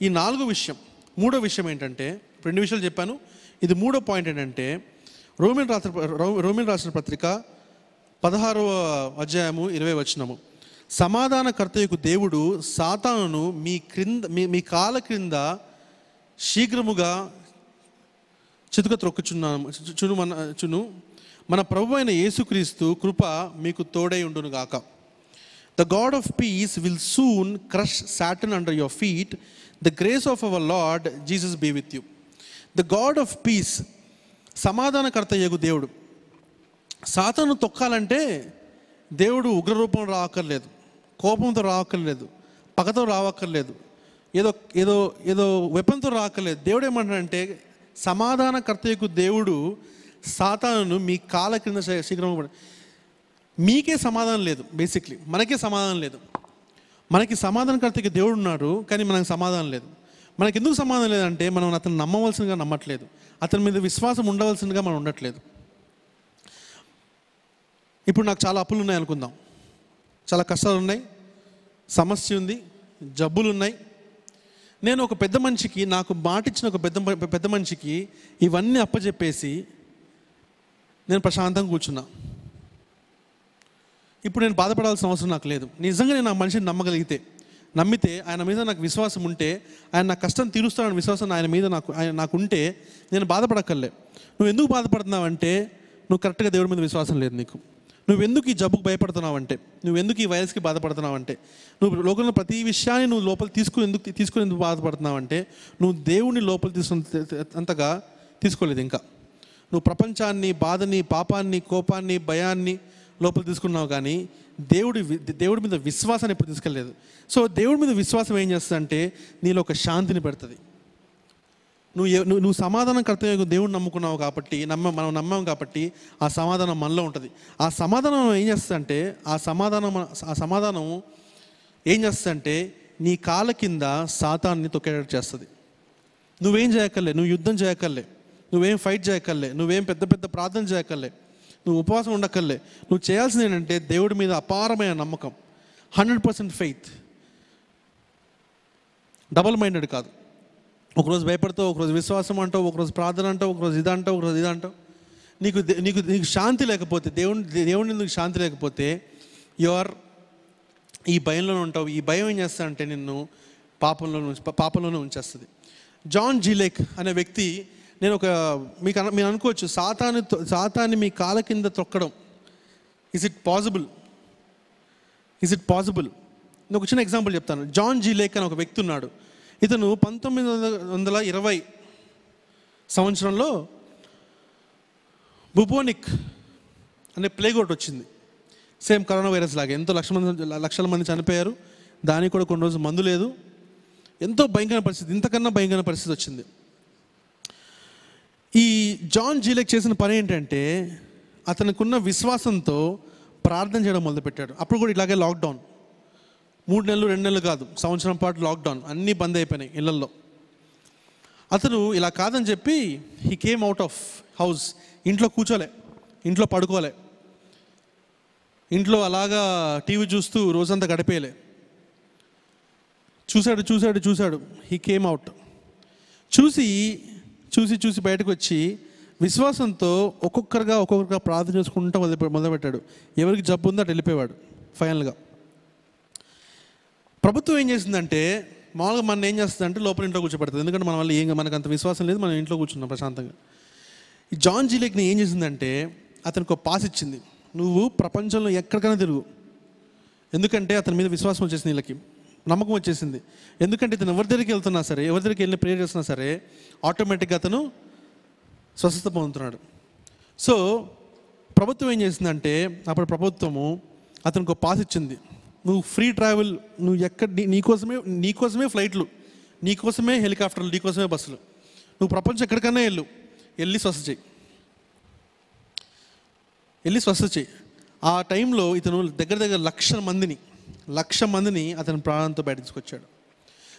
D: ఈ 4వ విషయం. 3వ విషయం ఏంటంటే, 2 విషయాలు చెప్పాను, ఇది 3వ పాయింట్ ఏంటంటే, రోమిన్ రాసిన పత్రిక 16వ అధ్యాయము 20వ వచనము. సమాధానకర్తయకు దేవుడు సాతానును మీ కాళ్ళ క్రింద శీఘ్రముగా చితుక త్రొక్కుచును. మన ప్రభు అయిన యేసుక్రీస్తు కృప మీకు తోడై ఉండును గాక. The God of peace will soon crush Satan under your feet. The grace of our Lord Jesus be with you. The God of peace, సమాధానకర్తయగు దేవుడు. సాతాను తొక్కాలంటే దేవుడు ఉగ్రరూపంలో రావక్కర్లేదు, కోపంతో రావక్కర్లేదు, పగతో రావక్కర్లేదు, ఏదో వెపన్తో రావక్కర్లేదు. దేవుడు ఏమంటాడంటే, సమాధానకర్తయకు దేవుడు సాతానును మీ కాళ్ళ క్రింద శీఘ్రంగా. మీకే సమాధానం లేదు, బేసిక్లీ మనకే సమాధానం లేదు. మనకి సమాధానకర్తకి దేవుడు ఉన్నాడు, కానీ మనకు సమాధానం లేదు. మనకి ఎందుకు సమాధానం లేదంటే, మనం అతను నమ్మవలసిందిగా నమ్మట్లేదు, అతని మీద విశ్వాసం ఉండవలసిందిగా మనం ఉండట్లేదు. ఇప్పుడు నాకు చాలా అప్పులు ఉన్నాయి అనుకుందాం, చాలా కష్టాలు ఉన్నాయి, సమస్య ఉంది, జబ్బులు ఉన్నాయి. నేను ఒక పెద్ద మనిషికి, నాకు మాటిచ్చిన ఒక పెద్ద మనిషికి ఇవన్నీ అప్పచెప్పేసి నేను ప్రశాంతంగా కూర్చున్నా. ఇప్పుడు నేను బాధపడాల్సిన అవసరం నాకు లేదు. నిజంగా నేను ఆ మనిషిని నమ్మితే ఆయన మీద నాకు విశ్వాసం ఉంటే, ఆయన నా కష్టం తీరుస్తాడని విశ్వాసం ఆయన మీద నాకు ఉంటే నేను బాధపడక్కర్లే. నువ్వు ఎందుకు బాధపడుతున్నావు అంటే, నువ్వు కరెక్ట్గా దేవుడి మీద విశ్వాసం లేదు నీకు. నువ్వెందుకు ఈ జబ్బుకు భయపడుతున్నావు అంటే, నువ్వెందుకు ఈ వైరస్కి బాధపడుతున్నావు అంటే, నువ్వు లోకంలో ప్రతి విషయాన్ని నువ్వు లోపల తీసుకుని ఎందుకు బాధపడుతున్నావు అంటే, నువ్వు దేవుడిని లోపల అంతగా తీసుకోలేదు. ఇంకా నువ్వు ప్రపంచాన్ని, బాధని, పాపాన్ని, కోపాన్ని, భయాన్ని లోపల తీసుకున్నావు, కానీ దేవుడి మీద విశ్వాసాన్ని ఎప్పుడు తీసుకెళ్ళలేదు. సో దేవుడి మీద విశ్వాసం ఏం చేస్తుందంటే, నీలో ఒక శాంతిని పెడుతుంది. నువ్వు సమాధానకర్తయ్య దేవుడిని నమ్ముకున్నావు కాబట్టి, మనం నమ్మాం కాబట్టి ఆ సమాధానం మనలో ఉంటుంది. ఆ సమాధానం ఏం చేస్తుందంటే, ఆ సమాధానం ఏం చేస్తుందంటే, నీ కాళ్ళ కింద సాతాన్ని తొక్కేటట్టు చేస్తుంది. నువ్వేం చేయక్కర్లే, నువ్వు యుద్ధం చేయక్కర్లే, నువ్వేం ఫైట్ చేయక్కర్లే, నువ్వేం పెద్ద ప్రార్థన చేయక్కర్లే, నువ్వు ఉపవాసం ఉండక్కర్లే. నువ్వు చేయాల్సింది ఏంటంటే, దేవుడి మీద అపారమైన నమ్మకం, 100% ఫెయిత్. డబల్ మైండెడ్ కాదు. ఒకరోజు భయపడతావు, ఒకరోజు విశ్వాసం అంటావు, ఒకరోజు ప్రార్థన అంటావు, ఒకరోజు ఇది అంటావు, ఒకరోజు ఇది అంటావు. నీకు శాంతి లేకపోతే, దేవుడిని నీకు శాంతి లేకపోతే, ఈ భయంలోనే ఉంటావు. ఈ భయం ఏం చేస్తా అంటే నిన్ను పాపంలోనే ఉంచేస్తుంది. జాన్ జీలేక్ అనే వ్యక్తి, నేను మీరు అనుకోవచ్చు, సాతాన్ని మీ కాళ్ళ కింద తొక్కడం, ఇస్ ఇట్ పాసిబుల్? నేను ఒక చిన్న ఎగ్జాంపుల్ చెప్తాను. జాన్ జీలేక్ అని ఒక వ్యక్తి ఉన్నాడు. ఇతను 1920 సంవత్సరంలో బుబోనిక్ అనే ప్లేగ్ ఒకటి వచ్చింది. సేమ్ కరోనా వైరస్ లాగే, ఎంతో లక్షల మంది చనిపోయారు. దానికి కూడా కొన్ని రోజులు మందు లేదు. ఎంతో భయంకర పరిస్థితి, ఇంతకన్నా భయంకర పరిస్థితి వచ్చింది. ఈ జాన్ జీలేక్ చేసిన పని ఏంటంటే, అతనికున్న విశ్వాసంతో ప్రార్థన చేయడం మొదలుపెట్టాడు. అప్పుడు కూడా ఇలాగే లాక్డౌన్, 3 నెలలు 2 నెలలు కాదు, సంవత్సరం పాటు లాక్డౌన్, అన్నీ బంద్ అయిపోయినాయి ఇళ్లల్లో. అతను ఇలా కాదని చెప్పి he came out of house. ఇంట్లో కూర్చోలే, ఇంట్లో పడుకోలే, ఇంట్లో అలాగా టీవీ చూస్తూ రోజంతా గడిపేయలే. చూశాడు. He came out. చూసి బయటకు వచ్చి విశ్వాసంతో ఒక్కొక్కరుగా ప్రార్థన చేసుకుంటూ మొదలుపెట్టాడు. ఎవరికి జబ్బు ఉందో అటు వెళ్ళిపోయాడు. ఫైనల్గా ప్రభుత్వం ఏం చేసిందంటే, మామూలుగా మనం ఏం చేస్తుందంటే లోపల ఇంట్లో కూర్చోబెడుతుంది. ఎందుకంటే మన వల్ల మనకు అంత విశ్వాసం లేదు, మనం ఇంట్లో కూర్చున్నాం ప్రశాంతంగా. ఈ జాన్ జీలేక్ని ఏం చేసిందంటే, అతనికి ఒక పాస్ ఇచ్చింది. నువ్వు ప్రపంచంలో ఎక్కడికైనా తిరుగు, ఎందుకంటే అతని మీద విశ్వాసం వచ్చేసింది, వీళ్ళకి నమ్మకం వచ్చేసింది. ఎందుకంటే ఇతను ఎవరి దగ్గరికి వెళ్తున్నా సరే, ఎవరి దగ్గరికి వెళ్ళి ప్రేయర్ చేస్తున్నా సరే, ఆటోమేటిక్గా అతను స్వస్థత పొందుతున్నాడు. సో ప్రభుత్వం ఏం చేసిందంటే, అప్పుడు ప్రభుత్వము అతనికి ఒక పాస్ ఇచ్చింది. నువ్వు ఫ్రీ ట్రావెల్, నువ్వు నీకోసమే ఫ్లైట్లు, నీకోసమే హెలికాప్టర్లు, నీకోసమే బస్సులు. నువ్వు ప్రపంచం ఎక్కడికైనా వెళ్ళి స్వస్థ చేయి. ఆ టైంలో ఇతను దగ్గర 1,00,000 మందిని అతని ప్రాణంతో బయటించుకొచ్చాడు.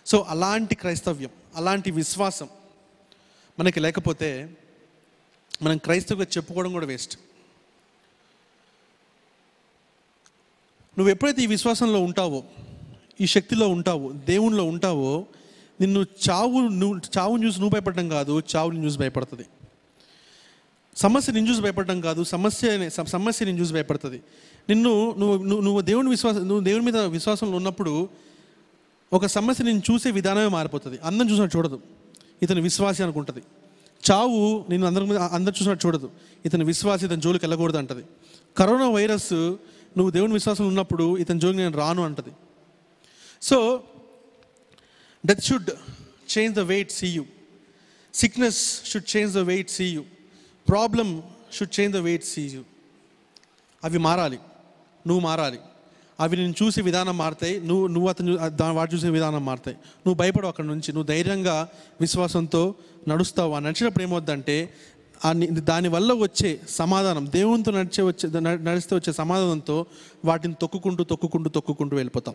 D: సో అలాంటి క్రైస్తవ్యం, అలాంటి విశ్వాసం మనకి లేకపోతే మనం క్రైస్తవుగా చెప్పుకోవడం కూడా వేస్ట్. నువ్వు ఎప్పుడైతే ఈ విశ్వాసంలో ఉంటావో, ఈ శక్తిలో ఉంటావో, దేవునిలో ఉంటావో, నిన్ను చావుని చూసి నువ్వు భయపడడం కాదు, చావుని చూసి భయపడుతుంది. సమస్య నేను చూసి భయపడడం కాదు, సమస్య నేను చూసి భయపడుతుంది. నువ్వు దేవుని మీద విశ్వాసంలో ఉన్నప్పుడు ఒక సమస్య నేను చూసే విధానమే మారిపోతుంది. అందరం చూసినట్టు చూడదు, ఇతను విశ్వాసి అనుకుంటుంది. చావు నేను అందరు చూసినట్టు చూడదు, ఇతను విశ్వాసి, ఇతని జోలికి వెళ్ళకూడదు అంటది. కరోనా వైరస్ నువ్వు దేవుని విశ్వాసంలో ఉన్నప్పుడు ఇతని జోలికి నేను రాను అంటది. So death should change the way it see you, sickness should change the way it see you, problem should change the way it see you. అవి మారాలి, నువ్వు మారాలి. అవి నేను చూసే విధానం మారుతాయి, నువ్వు వాటి చూసే విధానం మారుతాయి. నువ్వు భయపడవు అక్కడి నుంచి, నువ్వు ధైర్యంగా విశ్వాసంతో నడుస్తావు. ఆ నడిచినప్పుడు ఏమవుద్దంటే దానివల్ల వచ్చే సమాధానం, దేవునితో నడిస్తే వచ్చే సమాధానంతో వాటిని తొక్కుకుంటూ వెళ్ళిపోతాం.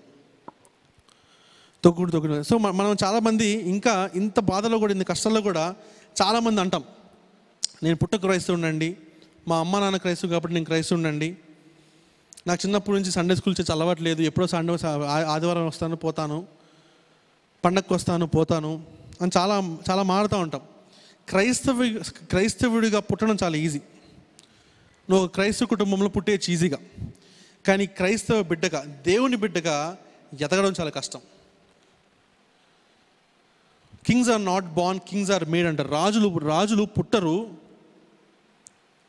D: సో మనం చాలామంది ఇంకా ఇంత బాధలో కూడా, ఇంత కష్టాల్లో కూడా చాలామంది అంటాం, నేను పుట్టక క్రైస్తవునండి, మా అమ్మ నాన్న క్రైస్తవు కాబట్టి నేను క్రైస్తవునండి, నాకు చిన్నప్పటి నుంచి సండే స్కూల్ చేసి అలవాటు లేదు, ఎప్పుడో ఆదివారం వస్తాను పోతాను, పండగకు వస్తాను పోతాను అని చాలా మారుతూ ఉంటాం. క్రైస్తవుడిగా పుట్టడం చాలా ఈజీ, నువ్వు క్రైస్తవ కుటుంబంలో పుట్టేయచ్చు ఈజీగా. కానీ క్రైస్తవ బిడ్డగా, దేవుని బిడ్డగా ఎదగడం చాలా కష్టం. Kings are not born, kings are made అంటారు. రాజులు పుట్టరు,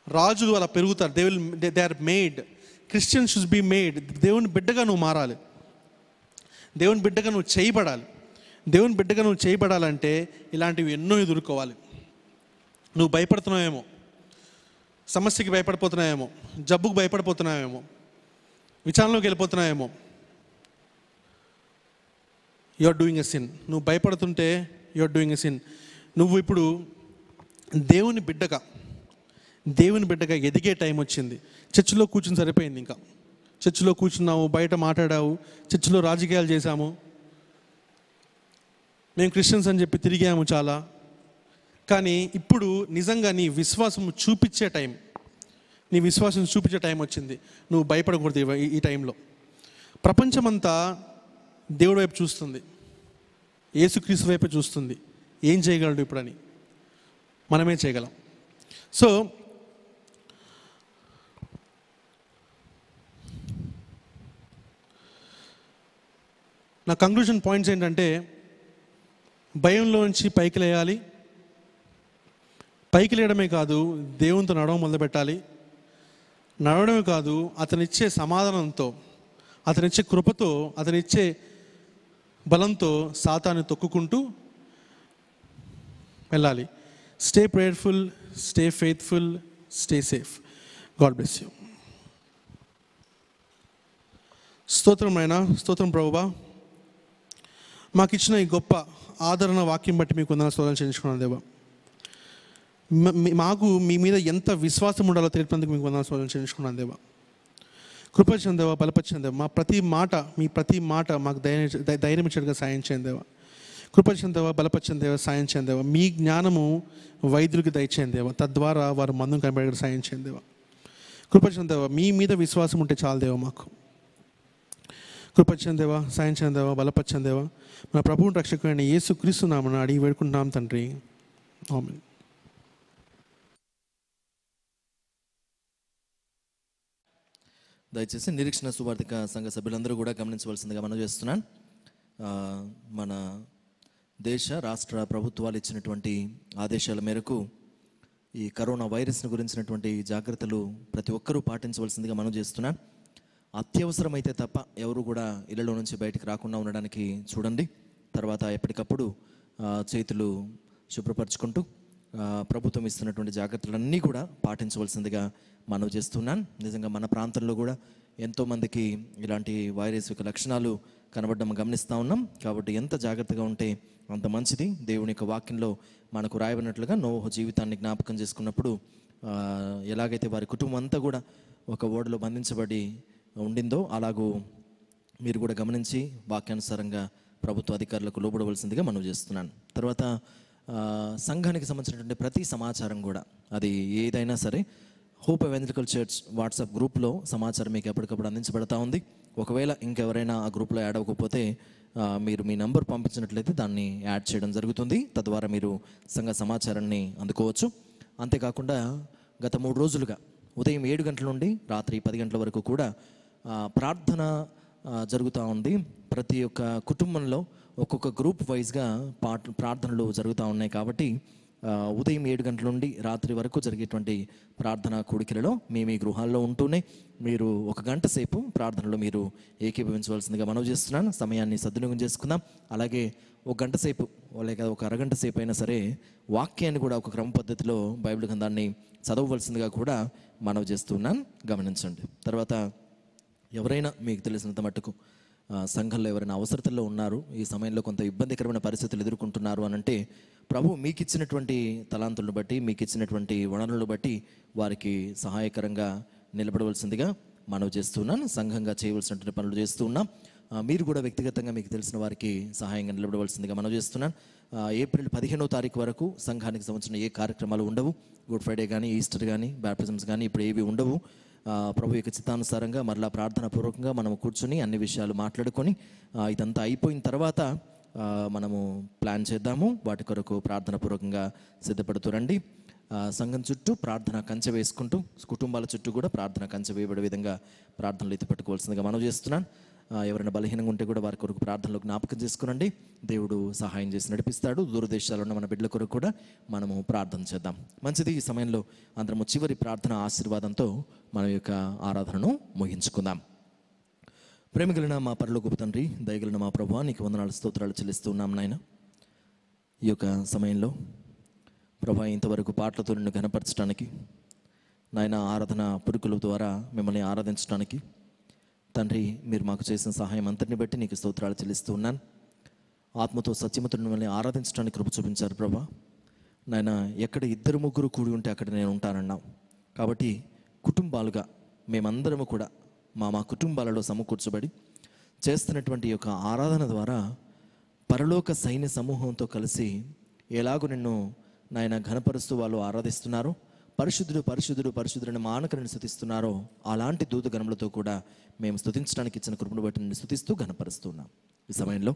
D: రాజులు అలా పెరుగుతారు. They are made. Christians should be made. దేవుని బిడ్డగా నువ్వు మారాలి, దేవుని బిడ్డగా నువ్వు చేయబడాలి. దేవుని బిడ్డగా నువ్వు చేయబడాలంటే ఇలాంటివి ఎన్నో ఎదుర్కోవాలి. నువ్వు భయపడుతున్నావేమో, సమస్యకి భయపడిపోతున్నావేమో, జబ్బుకు భయపడిపోతున్నావేమో, విచారణలోకి వెళ్ళిపోతున్నావేమో, you are doing a sin. నువ్వు భయపడుతుంటే you are doing a sin. నువ్వు ఇప్పుడు దేవుని బిడ్డగా ఎదిగే టైం వచ్చింది. చర్చిలో కూర్చుని సరిపోయింది. ఇంకా చర్చిలో కూర్చున్నావు, బయట మాట్లాడావు, చర్చిలో రాజకీయాలు చేశాము, మేము క్రిస్టియన్స్ అని చెప్పి తిరిగాము చాలా. కానీ ఇప్పుడు నిజంగా నీ విశ్వాసం చూపించే టైం వచ్చింది. నువ్వు భయపడకూడదు ఈ టైంలో. ప్రపంచమంతా దేవుడి వైపు చూస్తుంది, యేసుక్రీస్తు వైపు చూస్తుంది. ఏం చేయగలడు ఇప్పుడని? మనమే చేయగలం. సో నా కంక్లూజన్ పాయింట్స్ ఏంటంటే, భయంలో నుంచి పైకి లేయాలి. పైకి లేయడమే కాదు, దేవునితో నడవడం మొదలుపెట్టాలి. నడవడమే కాదు, అతనిచ్చే సమాధానంతో, అతనిచ్చే కృపతో, అతనిచ్చే బలంతో సాతాన్ని తొక్కుకుంటూ వెళ్ళాలి. Stay prayerful, stay faithful, stay safe. God bless you. స్తోత్రం నాయనా, స్తోత్రం ప్రభువా, మాకు ఇచ్చిన ఈ గొప్ప ఆదరణ వాక్యం బట్టి మీకు వందనాలు స్తోత్రాలు చెల్లించుకున్నాను దేవా. మాకు మీ మీద ఎంత విశ్వాసం ఉండాలో తెలిపినందుకు మీకు వందనాలు స్తోత్రాలు చెల్లించుకున్నాను దేవా. కృపచ్చిన దేవా, బలపరిచిన దేవా, మీ ప్రతి మాట మాకు ధైర్యం ఇచ్చేట్టుగా సాయం చేయండి దేవా. కృపచ్చిన దేవా, బలపరిచిన దేవా, సాయం చేయండి దేవా. మీ జ్ఞానము వైద్యులకి దయచేయండి దేవా, తద్వారా వారు మందును కనిపెట్టడానికి సాయం చేయండి దేవా. కృపచ్చిన దేవా, మీ మీద విశ్వాసం ఉంటే చాలు దేవా. మాకు కృపచ్చిన దేవా, సాయం చేయండి దేవా, బలపరిచిన దేవా. మన ప్రభువుని రక్షకుడైన యేసుక్రీస్తు నామమున అడిగి వేడుకుంటున్నాం తండ్రి, ఆమేన్.
A: దయచేసి నిరీక్షణ సువార్తిక సంఘ సభ్యులందరూ కూడా గమనించవలసిందిగా మనం చేస్తున్నాను. మన దేశ రాష్ట్ర ప్రభుత్వాలు ఇచ్చినటువంటి ఆదేశాల మేరకు ఈ కరోనా వైరస్ను గురించినటువంటి జాగ్రత్తలు ప్రతి ఒక్కరూ పాటించవలసిందిగా మనం చేస్తున్నాను. అత్యవసరమైతే తప్ప ఎవరు కూడా ఇళ్లలో నుంచి బయటకు రాకుండా ఉండడానికి చూడండి. తర్వాత ఎప్పటికప్పుడు చేతులు శుభ్రపరచుకుంటూ ప్రభుత్వం ఇస్తున్నటువంటి జాగ్రత్తలన్నీ కూడా పాటించవలసిందిగా మనవి చేస్తున్నాను. నిజంగా మన ప్రాంతంలో కూడా ఎంతోమందికి ఇలాంటి వైరస్ యొక్క లక్షణాలు కనబడడం గమనిస్తూ ఉన్నాం. కాబట్టి ఎంత జాగ్రత్తగా ఉంటే అంత మంచిది. దేవుని యొక్క వాక్యంలో మనకు రాయబడినట్లుగా నోహు జీవితాన్ని జ్ఞాపకం చేసుకున్నప్పుడు ఎలాగైతే వారి కుటుంబం అంతా కూడా ఒక ఓడలో బంధించబడి ఉండిందో అలాగూ మీరు కూడా గమనించి వాక్యానుసారంగా ప్రభుత్వ అధికారులకు లోబడవలసిందిగా మనం చేస్తున్నాను. తర్వాత సంఘానికి సంబంధించినటువంటి ప్రతి సమాచారం కూడా అది ఏదైనా సరే హోప్ ఎవెంజలికల్ చర్చ్ వాట్సాప్ గ్రూప్లో సమాచారం మీకు ఎప్పటికప్పుడు అందించబడతా ఉంది. ఒకవేళ ఇంకెవరైనా ఆ గ్రూప్లో యాడ్ అవ్వకపోతే మీరు మీ నంబర్ పంపించినట్లయితే దాన్ని యాడ్ చేయడం జరుగుతుంది. తద్వారా మీరు సంఘ సమాచారాన్ని అందుకోవచ్చు. అంతేకాకుండా గత 3 రోజులుగా ఉదయం 7 గంటల నుండి రాత్రి 10 గంటల వరకు కూడా ప్రార్థన జరుగుతూ ఉంది. ప్రతి ఒక్క కుటుంబంలో ఒక్కొక్క గ్రూప్ వైజ్గా ప్రార్థనలు జరుగుతూ ఉన్నాయి. కాబట్టి ఉదయం 7 గంటల నుండి రాత్రి వరకు జరిగేటువంటి ప్రార్థనా కూడికలలో మీ గృహాల్లో ఉంటూనే మీరు 1 గంట సేపు ప్రార్థనలో మీరు ఏకీభవించవలసిందిగా మనవి చేస్తున్నాను. సమయాన్ని సద్వినియోగం చేసుకుందాం. అలాగే 1 గంట సేపు లేక 1 అరగంట సేపు అయినా సరే వాక్యాన్ని కూడా ఒక క్రమ పద్ధతిలో బైబిల్ గ్రంథాన్ని చదవవలసిందిగా కూడా మనవి చేస్తున్నాను, గమనించండి. తర్వాత ఎవరైనా మీకు తెలిసినంత మట్టుకు సంఘంలో ఎవరైనా అవసరతల్లో ఉన్నారు, ఈ సమయంలో కొంత ఇబ్బందికరమైన పరిస్థితులు ఎదుర్కొంటున్నారు అని అంటే ప్రభు మీకు ఇచ్చినటువంటి తలాంతులను బట్టి మీకు ఇచ్చినటువంటి వనరులను బట్టి వారికి సహాయకరంగా నిలబడవలసిందిగా మనవి చేస్తున్నాను. సంఘంగా చేయవలసినటువంటి పనులు చేస్తూ ఉన్నాం. మీరు కూడా వ్యక్తిగతంగా మీకు తెలిసిన వారికి సహాయంగా నిలబడవలసిందిగా మనవి చేస్తున్నాను. ఏప్రిల్ 15వ తారీఖు వరకు సంఘానికి సంబంధించిన ఏ కార్యక్రమాలు ఉండవు. గుడ్ ఫ్రైడే కానీ, ఈస్టర్ కానీ, బ్యాప్టిజమ్స్ కానీ ఇప్పుడు ఏవి ఉండవు. ప్రభు యొక్క చిత్తానుసారంగా మరలా ప్రార్థనాపూర్వకంగా మనము కూర్చొని అన్ని విషయాలు మాట్లాడుకొని ఇదంతా అయిపోయిన తర్వాత మనము ప్లాన్ చేద్దాము. వాటి కొరకు ప్రార్థనాపూర్వకంగా సిద్ధపడుతూరండి. సంఘం చుట్టూ ప్రార్థన కంచె వేసుకుంటూ కుటుంబాల చుట్టూ కూడా ప్రార్థన కంచె వేయబడే విధంగా ప్రార్థనలు ఎత్తిపెట్టుకోవాల్సిందిగా మనవి చేస్తున్నాను. ఎవరైనా బలహీనంగా ఉంటే కూడా వారి కొరకు ప్రార్థనలో జ్ఞాపకం చేసుకునండి. దేవుడు సహాయం చేసి నడిపిస్తాడు. దూరదేశాల్లో ఉన్న మన బిడ్డల కొరకు కూడా మనము ప్రార్థన చేద్దాం. మంచిది. ఈ సమయంలో అందరము చివరి ప్రార్థన ఆశీర్వాదంతో మన యొక్క ఆరాధనను ముగించుకుందాం. ప్రేమగలిగిన మా పరలోకపు తండ్రి, దయగలిగిన మా ప్రభువా, నీకు వందనాలు స్తోత్రాలు చెల్లిస్తూ ఉన్నాం నాయన. ఈ యొక్క సమయంలో ప్రభా ఇంతవరకు పాటలతో నిన్ను ఘనపరచడానికి నాయన, ఆరాధన పురుకుల ద్వారా మిమ్మల్ని ఆరాధించడానికి తండ్రి మీరు మాకు చేసిన సహాయం అంతటిని బట్టి నీకు స్తోత్రాలు చెల్లిస్తూ ఉన్నాను. ఆత్మతో సత్యమతో మిమ్మల్ని ఆరాధించడానికి కృప చూపించారు ప్రభా. నాయన, ఎక్కడ 2-3 కూడి ఉంటే అక్కడ నేను ఉంటానన్నావు. కాబట్టి కుటుంబాలుగా మేమందరము కూడా మా కుటుంబాలలో సమకూర్చబడి చేస్తున్నటువంటి యొక్క ఆరాధన ద్వారా పరలోక సైన్య సమూహంతో కలిసి ఎలాగో నిన్ను నాయన ఘనపరుస్తూ వాళ్ళు ఆరాధిస్తున్నారో, పరిశుద్ధుడు పరిశుద్ధుడు పరిశుద్ధుడని మానకరిని స్తుతిస్తున్నారో అలాంటి దూతగణములతో కూడా మేము స్తుతించడానికి ఇచ్చిన కృపను బట్టి నిన్ను స్తుతిస్తూ ఘనపరుస్తున్నాం. ఈ సమయంలో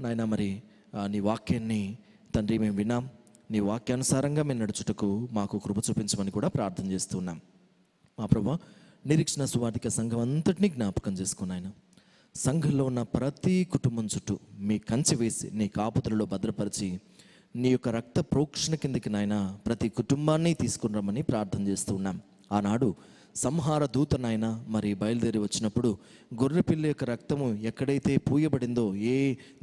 A: నాయన మరి నీ వాక్యాన్ని తండ్రి మేము విన్నాం. నీ వాక్యానుసారంగా మేము నడుచుటకు మాకు కృప చూపించమని కూడా ప్రార్థన చేస్తున్నాం. మా ప్రభువా, నిరీక్షణ సువార్థిక సంఘం అంతటినీ జ్ఞాపకం చేసుకున్నాయన. సంఘంలో ఉన్న ప్రతి కుటుంబం చుట్టూ మీ కంచె వేసి నీ కాపుదలలో భద్రపరిచి నీ యొక్క రక్త ప్రోక్షణ కిందకి నాయన ప్రతి కుటుంబాన్ని తీసుకుని రమ్మని ప్రార్థన చేస్తూ ఉన్నాం. ఆనాడు సంహార దూత నాయన మరి బయలుదేరి వచ్చినప్పుడు గొర్రెపిల్ల యొక్క రక్తము ఎక్కడైతే పూయబడిందో, ఏ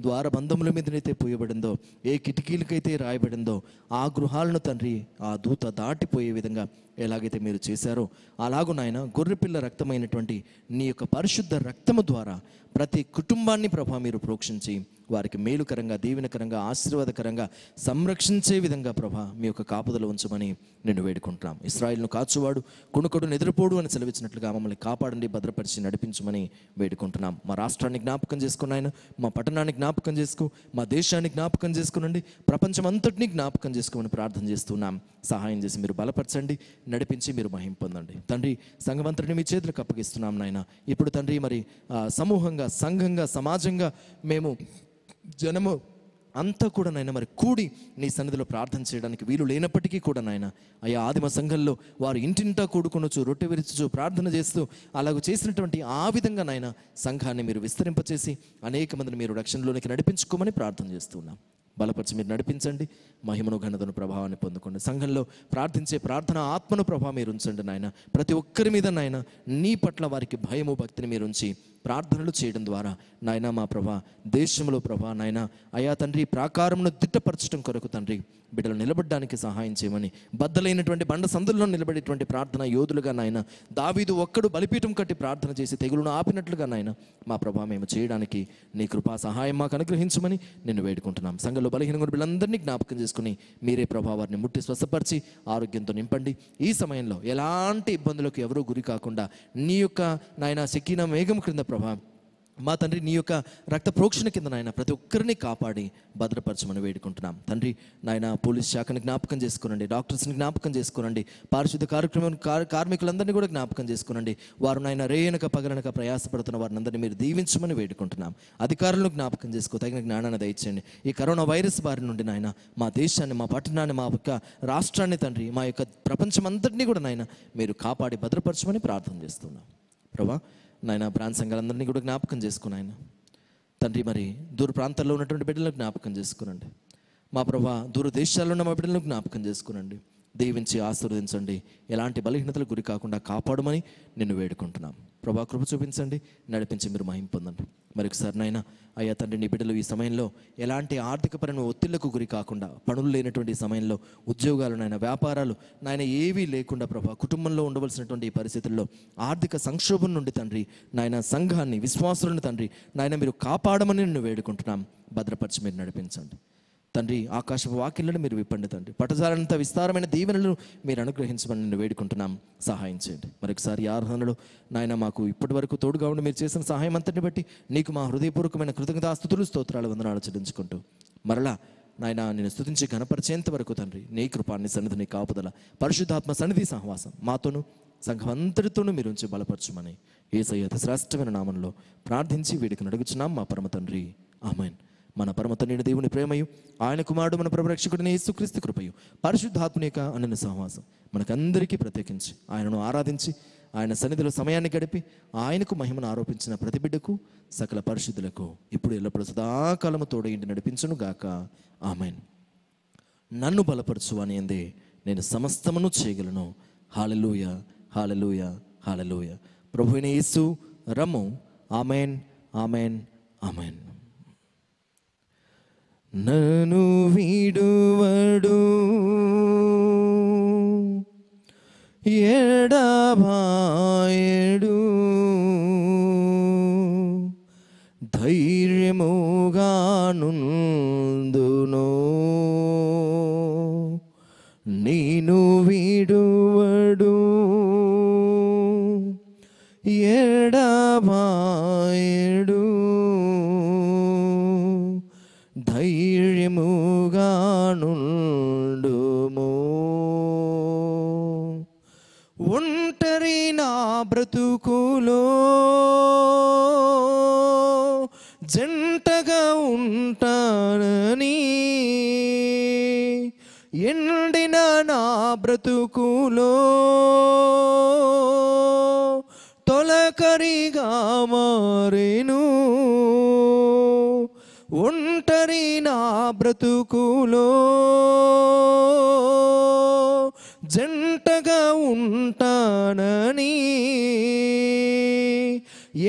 A: ద్వారబంధముల మీదనైతే పూయబడిందో, ఏ కిటికీలకైతే రాయబడిందో ఆ గృహాలను తండ్రి ఆ దూత దాటిపోయే విధంగా ఎలాగైతే మీరు చేశారో అలాగూ నాయన గొర్రెపిల్ల రక్తమైనటువంటి నీ యొక్క పరిశుద్ధ రక్తము ద్వారా ప్రతి కుటుంబాన్ని ప్రభా మీరు ప్రోక్షించి వారికి మేలుకరంగా, దీవెనకరంగా, ఆశీర్వాదకరంగా సంరక్షించే విధంగా ప్రభా మీ యొక్క కాపుదల ఉంచమని నిన్ను వేడుకుంటున్నాం. ఇశ్రాయేలును కాచువాడు కొనుకొడు నిద్రపోడు అని సెలవిచ్చినట్లుగా మమ్మల్ని కాపాడండి, భద్రపరిచి నడిపించమని వేడుకుంటున్నాం. మా రాష్ట్రాన్ని జ్ఞాపకం చేసుకుని ఆయన, మా పట్టణాన్ని జ్ఞాపకం చేసుకో, మా దేశాన్ని జ్ఞాపకం చేసుకునండి, ప్రపంచం అంతటినీ జ్ఞాపకం చేసుకోమని ప్రార్థన చేస్తున్నాం. సహాయం చేసి మీరు బలపరచండి, నడిపించి మీరు మహిమ పొందండి. తండ్రి, సంఘమంతటిని మీ చేతులకు అప్పగిస్తున్నాం నాయన. ఇప్పుడు తండ్రి మరి సమూహంగా, సంఘంగా, సమాజంగా మేము జనము అంతా కూడా నాయన మరి కూడి నీ సన్నిధిలో ప్రార్థన చేయడానికి వీలు లేనప్పటికీ కూడా నాయన అయ్యా ఆదిమ సంఘంలో వారు ఇంటింటా కూడుకొనొచ్చు, రొట్టె విరుచుచు ప్రార్థన చేస్తూ అలాగ చేసినటువంటి ఆ విధంగా నాయన సంఘాన్ని మీరు విస్తరింపచేసి అనేక మందిని మీరు రక్షణలోనికి నడిపించుకోమని ప్రార్థన చేస్తున్నాం. బలపరిచి మీరు నడిపించండి, మహిమను, ఘనతను, ప్రభావాన్ని పొందుకోండి. సంఘంలో ప్రార్థించే ప్రార్థన ఆత్మను ప్రభావం మీరు ఉంచండి నాయన. ప్రతి ఒక్కరి మీద నాయన నీ పట్ల వారికి భయము, భక్తిని మీరు ఉంచి ప్రార్థనలు చేయడం ద్వారా నాయన మా ప్రభా దేశంలో ప్రభా నాయన అయా తండ్రి ప్రాకారమును దిట్టపరచడం కొరకు తండ్రి బిడ్డలు నిలబడడానికి సహాయం చేయమని, బద్దలైనటువంటి బండ సందుల్లో నిలబడేటువంటి ప్రార్థన యోధులుగా నాయన దావీదు ఒక్కడు బలిపీఠం కట్టి ప్రార్థన చేసి తెగులును ఆపినట్లుగా నాయన మా ప్రభా మేము చేయడానికి నీ కృపా సహాయం మాకు అనుగ్రహించమని నిన్ను వేడుకుంటున్నాం. సంఘంలో బలహీనంగా బిడ్డలందరినీ జ్ఞాపకం చేసుకుని మీరే ప్రభా వారిని ముట్టి స్వస్థపరిచి ఆరోగ్యంతో నింపండి. ఈ సమయంలో ఎలాంటి ఇబ్బందులకు ఎవరూ గురి కాకుండా నీ యొక్క నాయన సెకీనా మేఘం క్రింద ప్రభా మా తండ్రి నీ యొక్క రక్త ప్రోక్షణ కింద నాయన ప్రతి ఒక్కరిని కాపాడి భద్రపరచమని వేడుకుంటున్నాం. తండ్రి నాయన పోలీస్ శాఖని జ్ఞాపకం చేసుకునండి, డాక్టర్స్ని జ్ఞాపకం చేసుకునండి, పారిశుద్ధ కార్మికులందరినీ కూడా జ్ఞాపకం చేసుకునండి. వారు నాయన రేయనక పగలనక ప్రయాసపడుతున్న వారిని అందరినీ మీరు దీవించమని వేడుకుంటున్నాం. అధికారులను జ్ఞాపకం చేసుకో, తగిన జ్ఞానాన్ని దయచేయండి. ఈ కరోనా వైరస్ బారి నుండి నాయన మా దేశాన్ని, మా పట్టణాన్ని, మా యొక్క రాష్ట్రాన్ని తండ్రి, మా యొక్క ప్రపంచం అంతటినీ కూడా నాయన మీరు కాపాడి భద్రపరచమని ప్రార్థన చేస్తున్నాం. ప్రభా నాయన ప్రాంత సంఘాలందరినీ కూడా జ్ఞాపకం చేసుకుని ఆయన తండ్రి మరి దూర ప్రాంతాల్లో ఉన్నటువంటి బిడ్డలను జ్ఞాపకం చేసుకునండి. మా ప్రభా దూర దేశాల్లో ఉన్న మా బిడ్డలను జ్ఞాపకం చేసుకునండి, దీవించి ఆశీర్వదించండి. ఎలాంటి బలహీనతలకు గురి కాకుండా కాపాడమని నిన్ను వేడుకుంటున్నాం. ప్రభా కృప చూపించండి, నడిపించి మీరు మహిమ పొందండి. మరొకసారి నాయన అయ్యా తండ్రి నీ బిడ్డలు ఈ సమయంలో ఎలాంటి ఆర్థికపరమైన ఒత్తిళ్లకు గురి కాకుండా, పనులు లేనటువంటి ఈ సమయంలో ఉద్యోగాలు నాయన వ్యాపారాలు నాయన ఏవీ లేకుండా ప్రభా కుటుంబంలో ఉండవలసినటువంటి ఈ పరిస్థితుల్లో ఆర్థిక సంక్షోభం నుండి తండ్రి నాయన సంఘాన్ని, విశ్వాసులను తండ్రి నాయన మీరు కాపాడమని నిన్ను వేడుకుంటున్నాం. భద్రపరిచి మీరు నడిపించండి తండ్రి. ఆకాశపు వాకిళ్లను మీరు విప్పండి తండ్రి. పట్టజాలంత విస్తారమైన దీవెనలను మీరు అనుగ్రహించమని నిన్ను వేడుకుంటున్నాం. సహాయం చేయండి. మరొకసారి ఈ ఆరాధనలో నాయన మాకు ఇప్పటి వరకు తోడుగా ఉండి మీరు చేసిన సహాయం అంతటిని బట్టి నీకు మా హృదయపూర్వకమైన కృతజ్ఞతాస్తుతులు, స్తోత్రాలు, వందనాలు చెల్లించుకుంటూ మరలా నాయన నేను స్తుతించి కనపరిచేంత వరకు తండ్రి నీ కృపాన్ని సన్నిధి, నీ కాపుదల, పరిశుద్ధాత్మ సన్నిధి సహవాసం మాతోను సంఘం అంతటితోనూ మీరు ఉంచి బలపరచుమని యేసయ్య అతి శ్రేష్టమైన నామంలో ప్రార్థించి వీడికి అడుగుచున్నాం మా పరమ తండ్రి. ఆమేన్. మన పరమ తండ్రి దేవుని ప్రేమయు, ఆయన కుమారుడు మన ప్రభు రక్షకుడిని యేసుక్రీస్తు కృపయు, పరిశుద్ధాత్మని యొక్క అన్య సహవాసం మనకందరికీ ప్రత్యేకించి ఆయనను ఆరాధించి ఆయన సన్నిధిలో సమయాన్ని గడిపి ఆయనకు మహిమను ఆరోపించిన ప్రతి బిడ్డకు, సకల పరిశుద్ధులకు ఇప్పుడు ఎల్లప్పుడూ సదాకాలము తోడయింటి నడిపించును గాక. ఆమేన్. నన్ను బలపరచు అని అందే నేను సమస్తమును చేయగలను. హల్లెలూయా, హల్లెలూయా, హల్లెలూయా. ప్రభువైన యేసు రమ్ము. ఆమేన్, ఆమేన్, ఆమేన్. నన్ను విడువడు ఎడబాయడు, ధైర్యముగానుందును. నేను విడువడు ఎడబాయడు, ధైర్యముగానుండుము. ఒంటరి నా బ్రతుకులో జంటగా ఉంటానని, ఎండిన నా బ్రతుకులో తొలకరిగా మారెను. ఒంటరి నా బ్రతుకులో జంటగా ఉంటానని,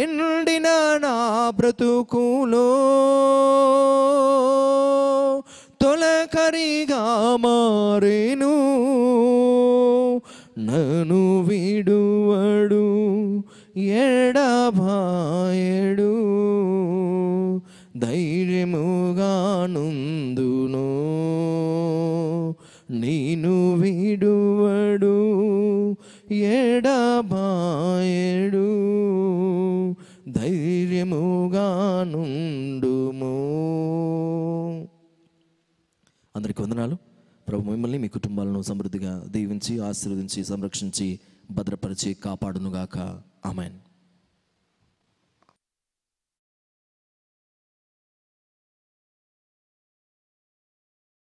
A: ఎండిన నా బ్రతుకులో తొలకరిగా మారెను. నన్ను విడువడు ఎడబాయడు, ధైర్యముగానుందును. నేను విడువడు ఎడబాయడు, ధైర్యముగానుండుము. అందరికీ వందనాలు. ప్రభు మిమ్మల్ని, మీ కుటుంబాలను సమృద్ధిగా దీవించి, ఆశీర్వదించి, సంరక్షించి, భద్రపరిచి కాపాడునుగాక. ఆమేన్.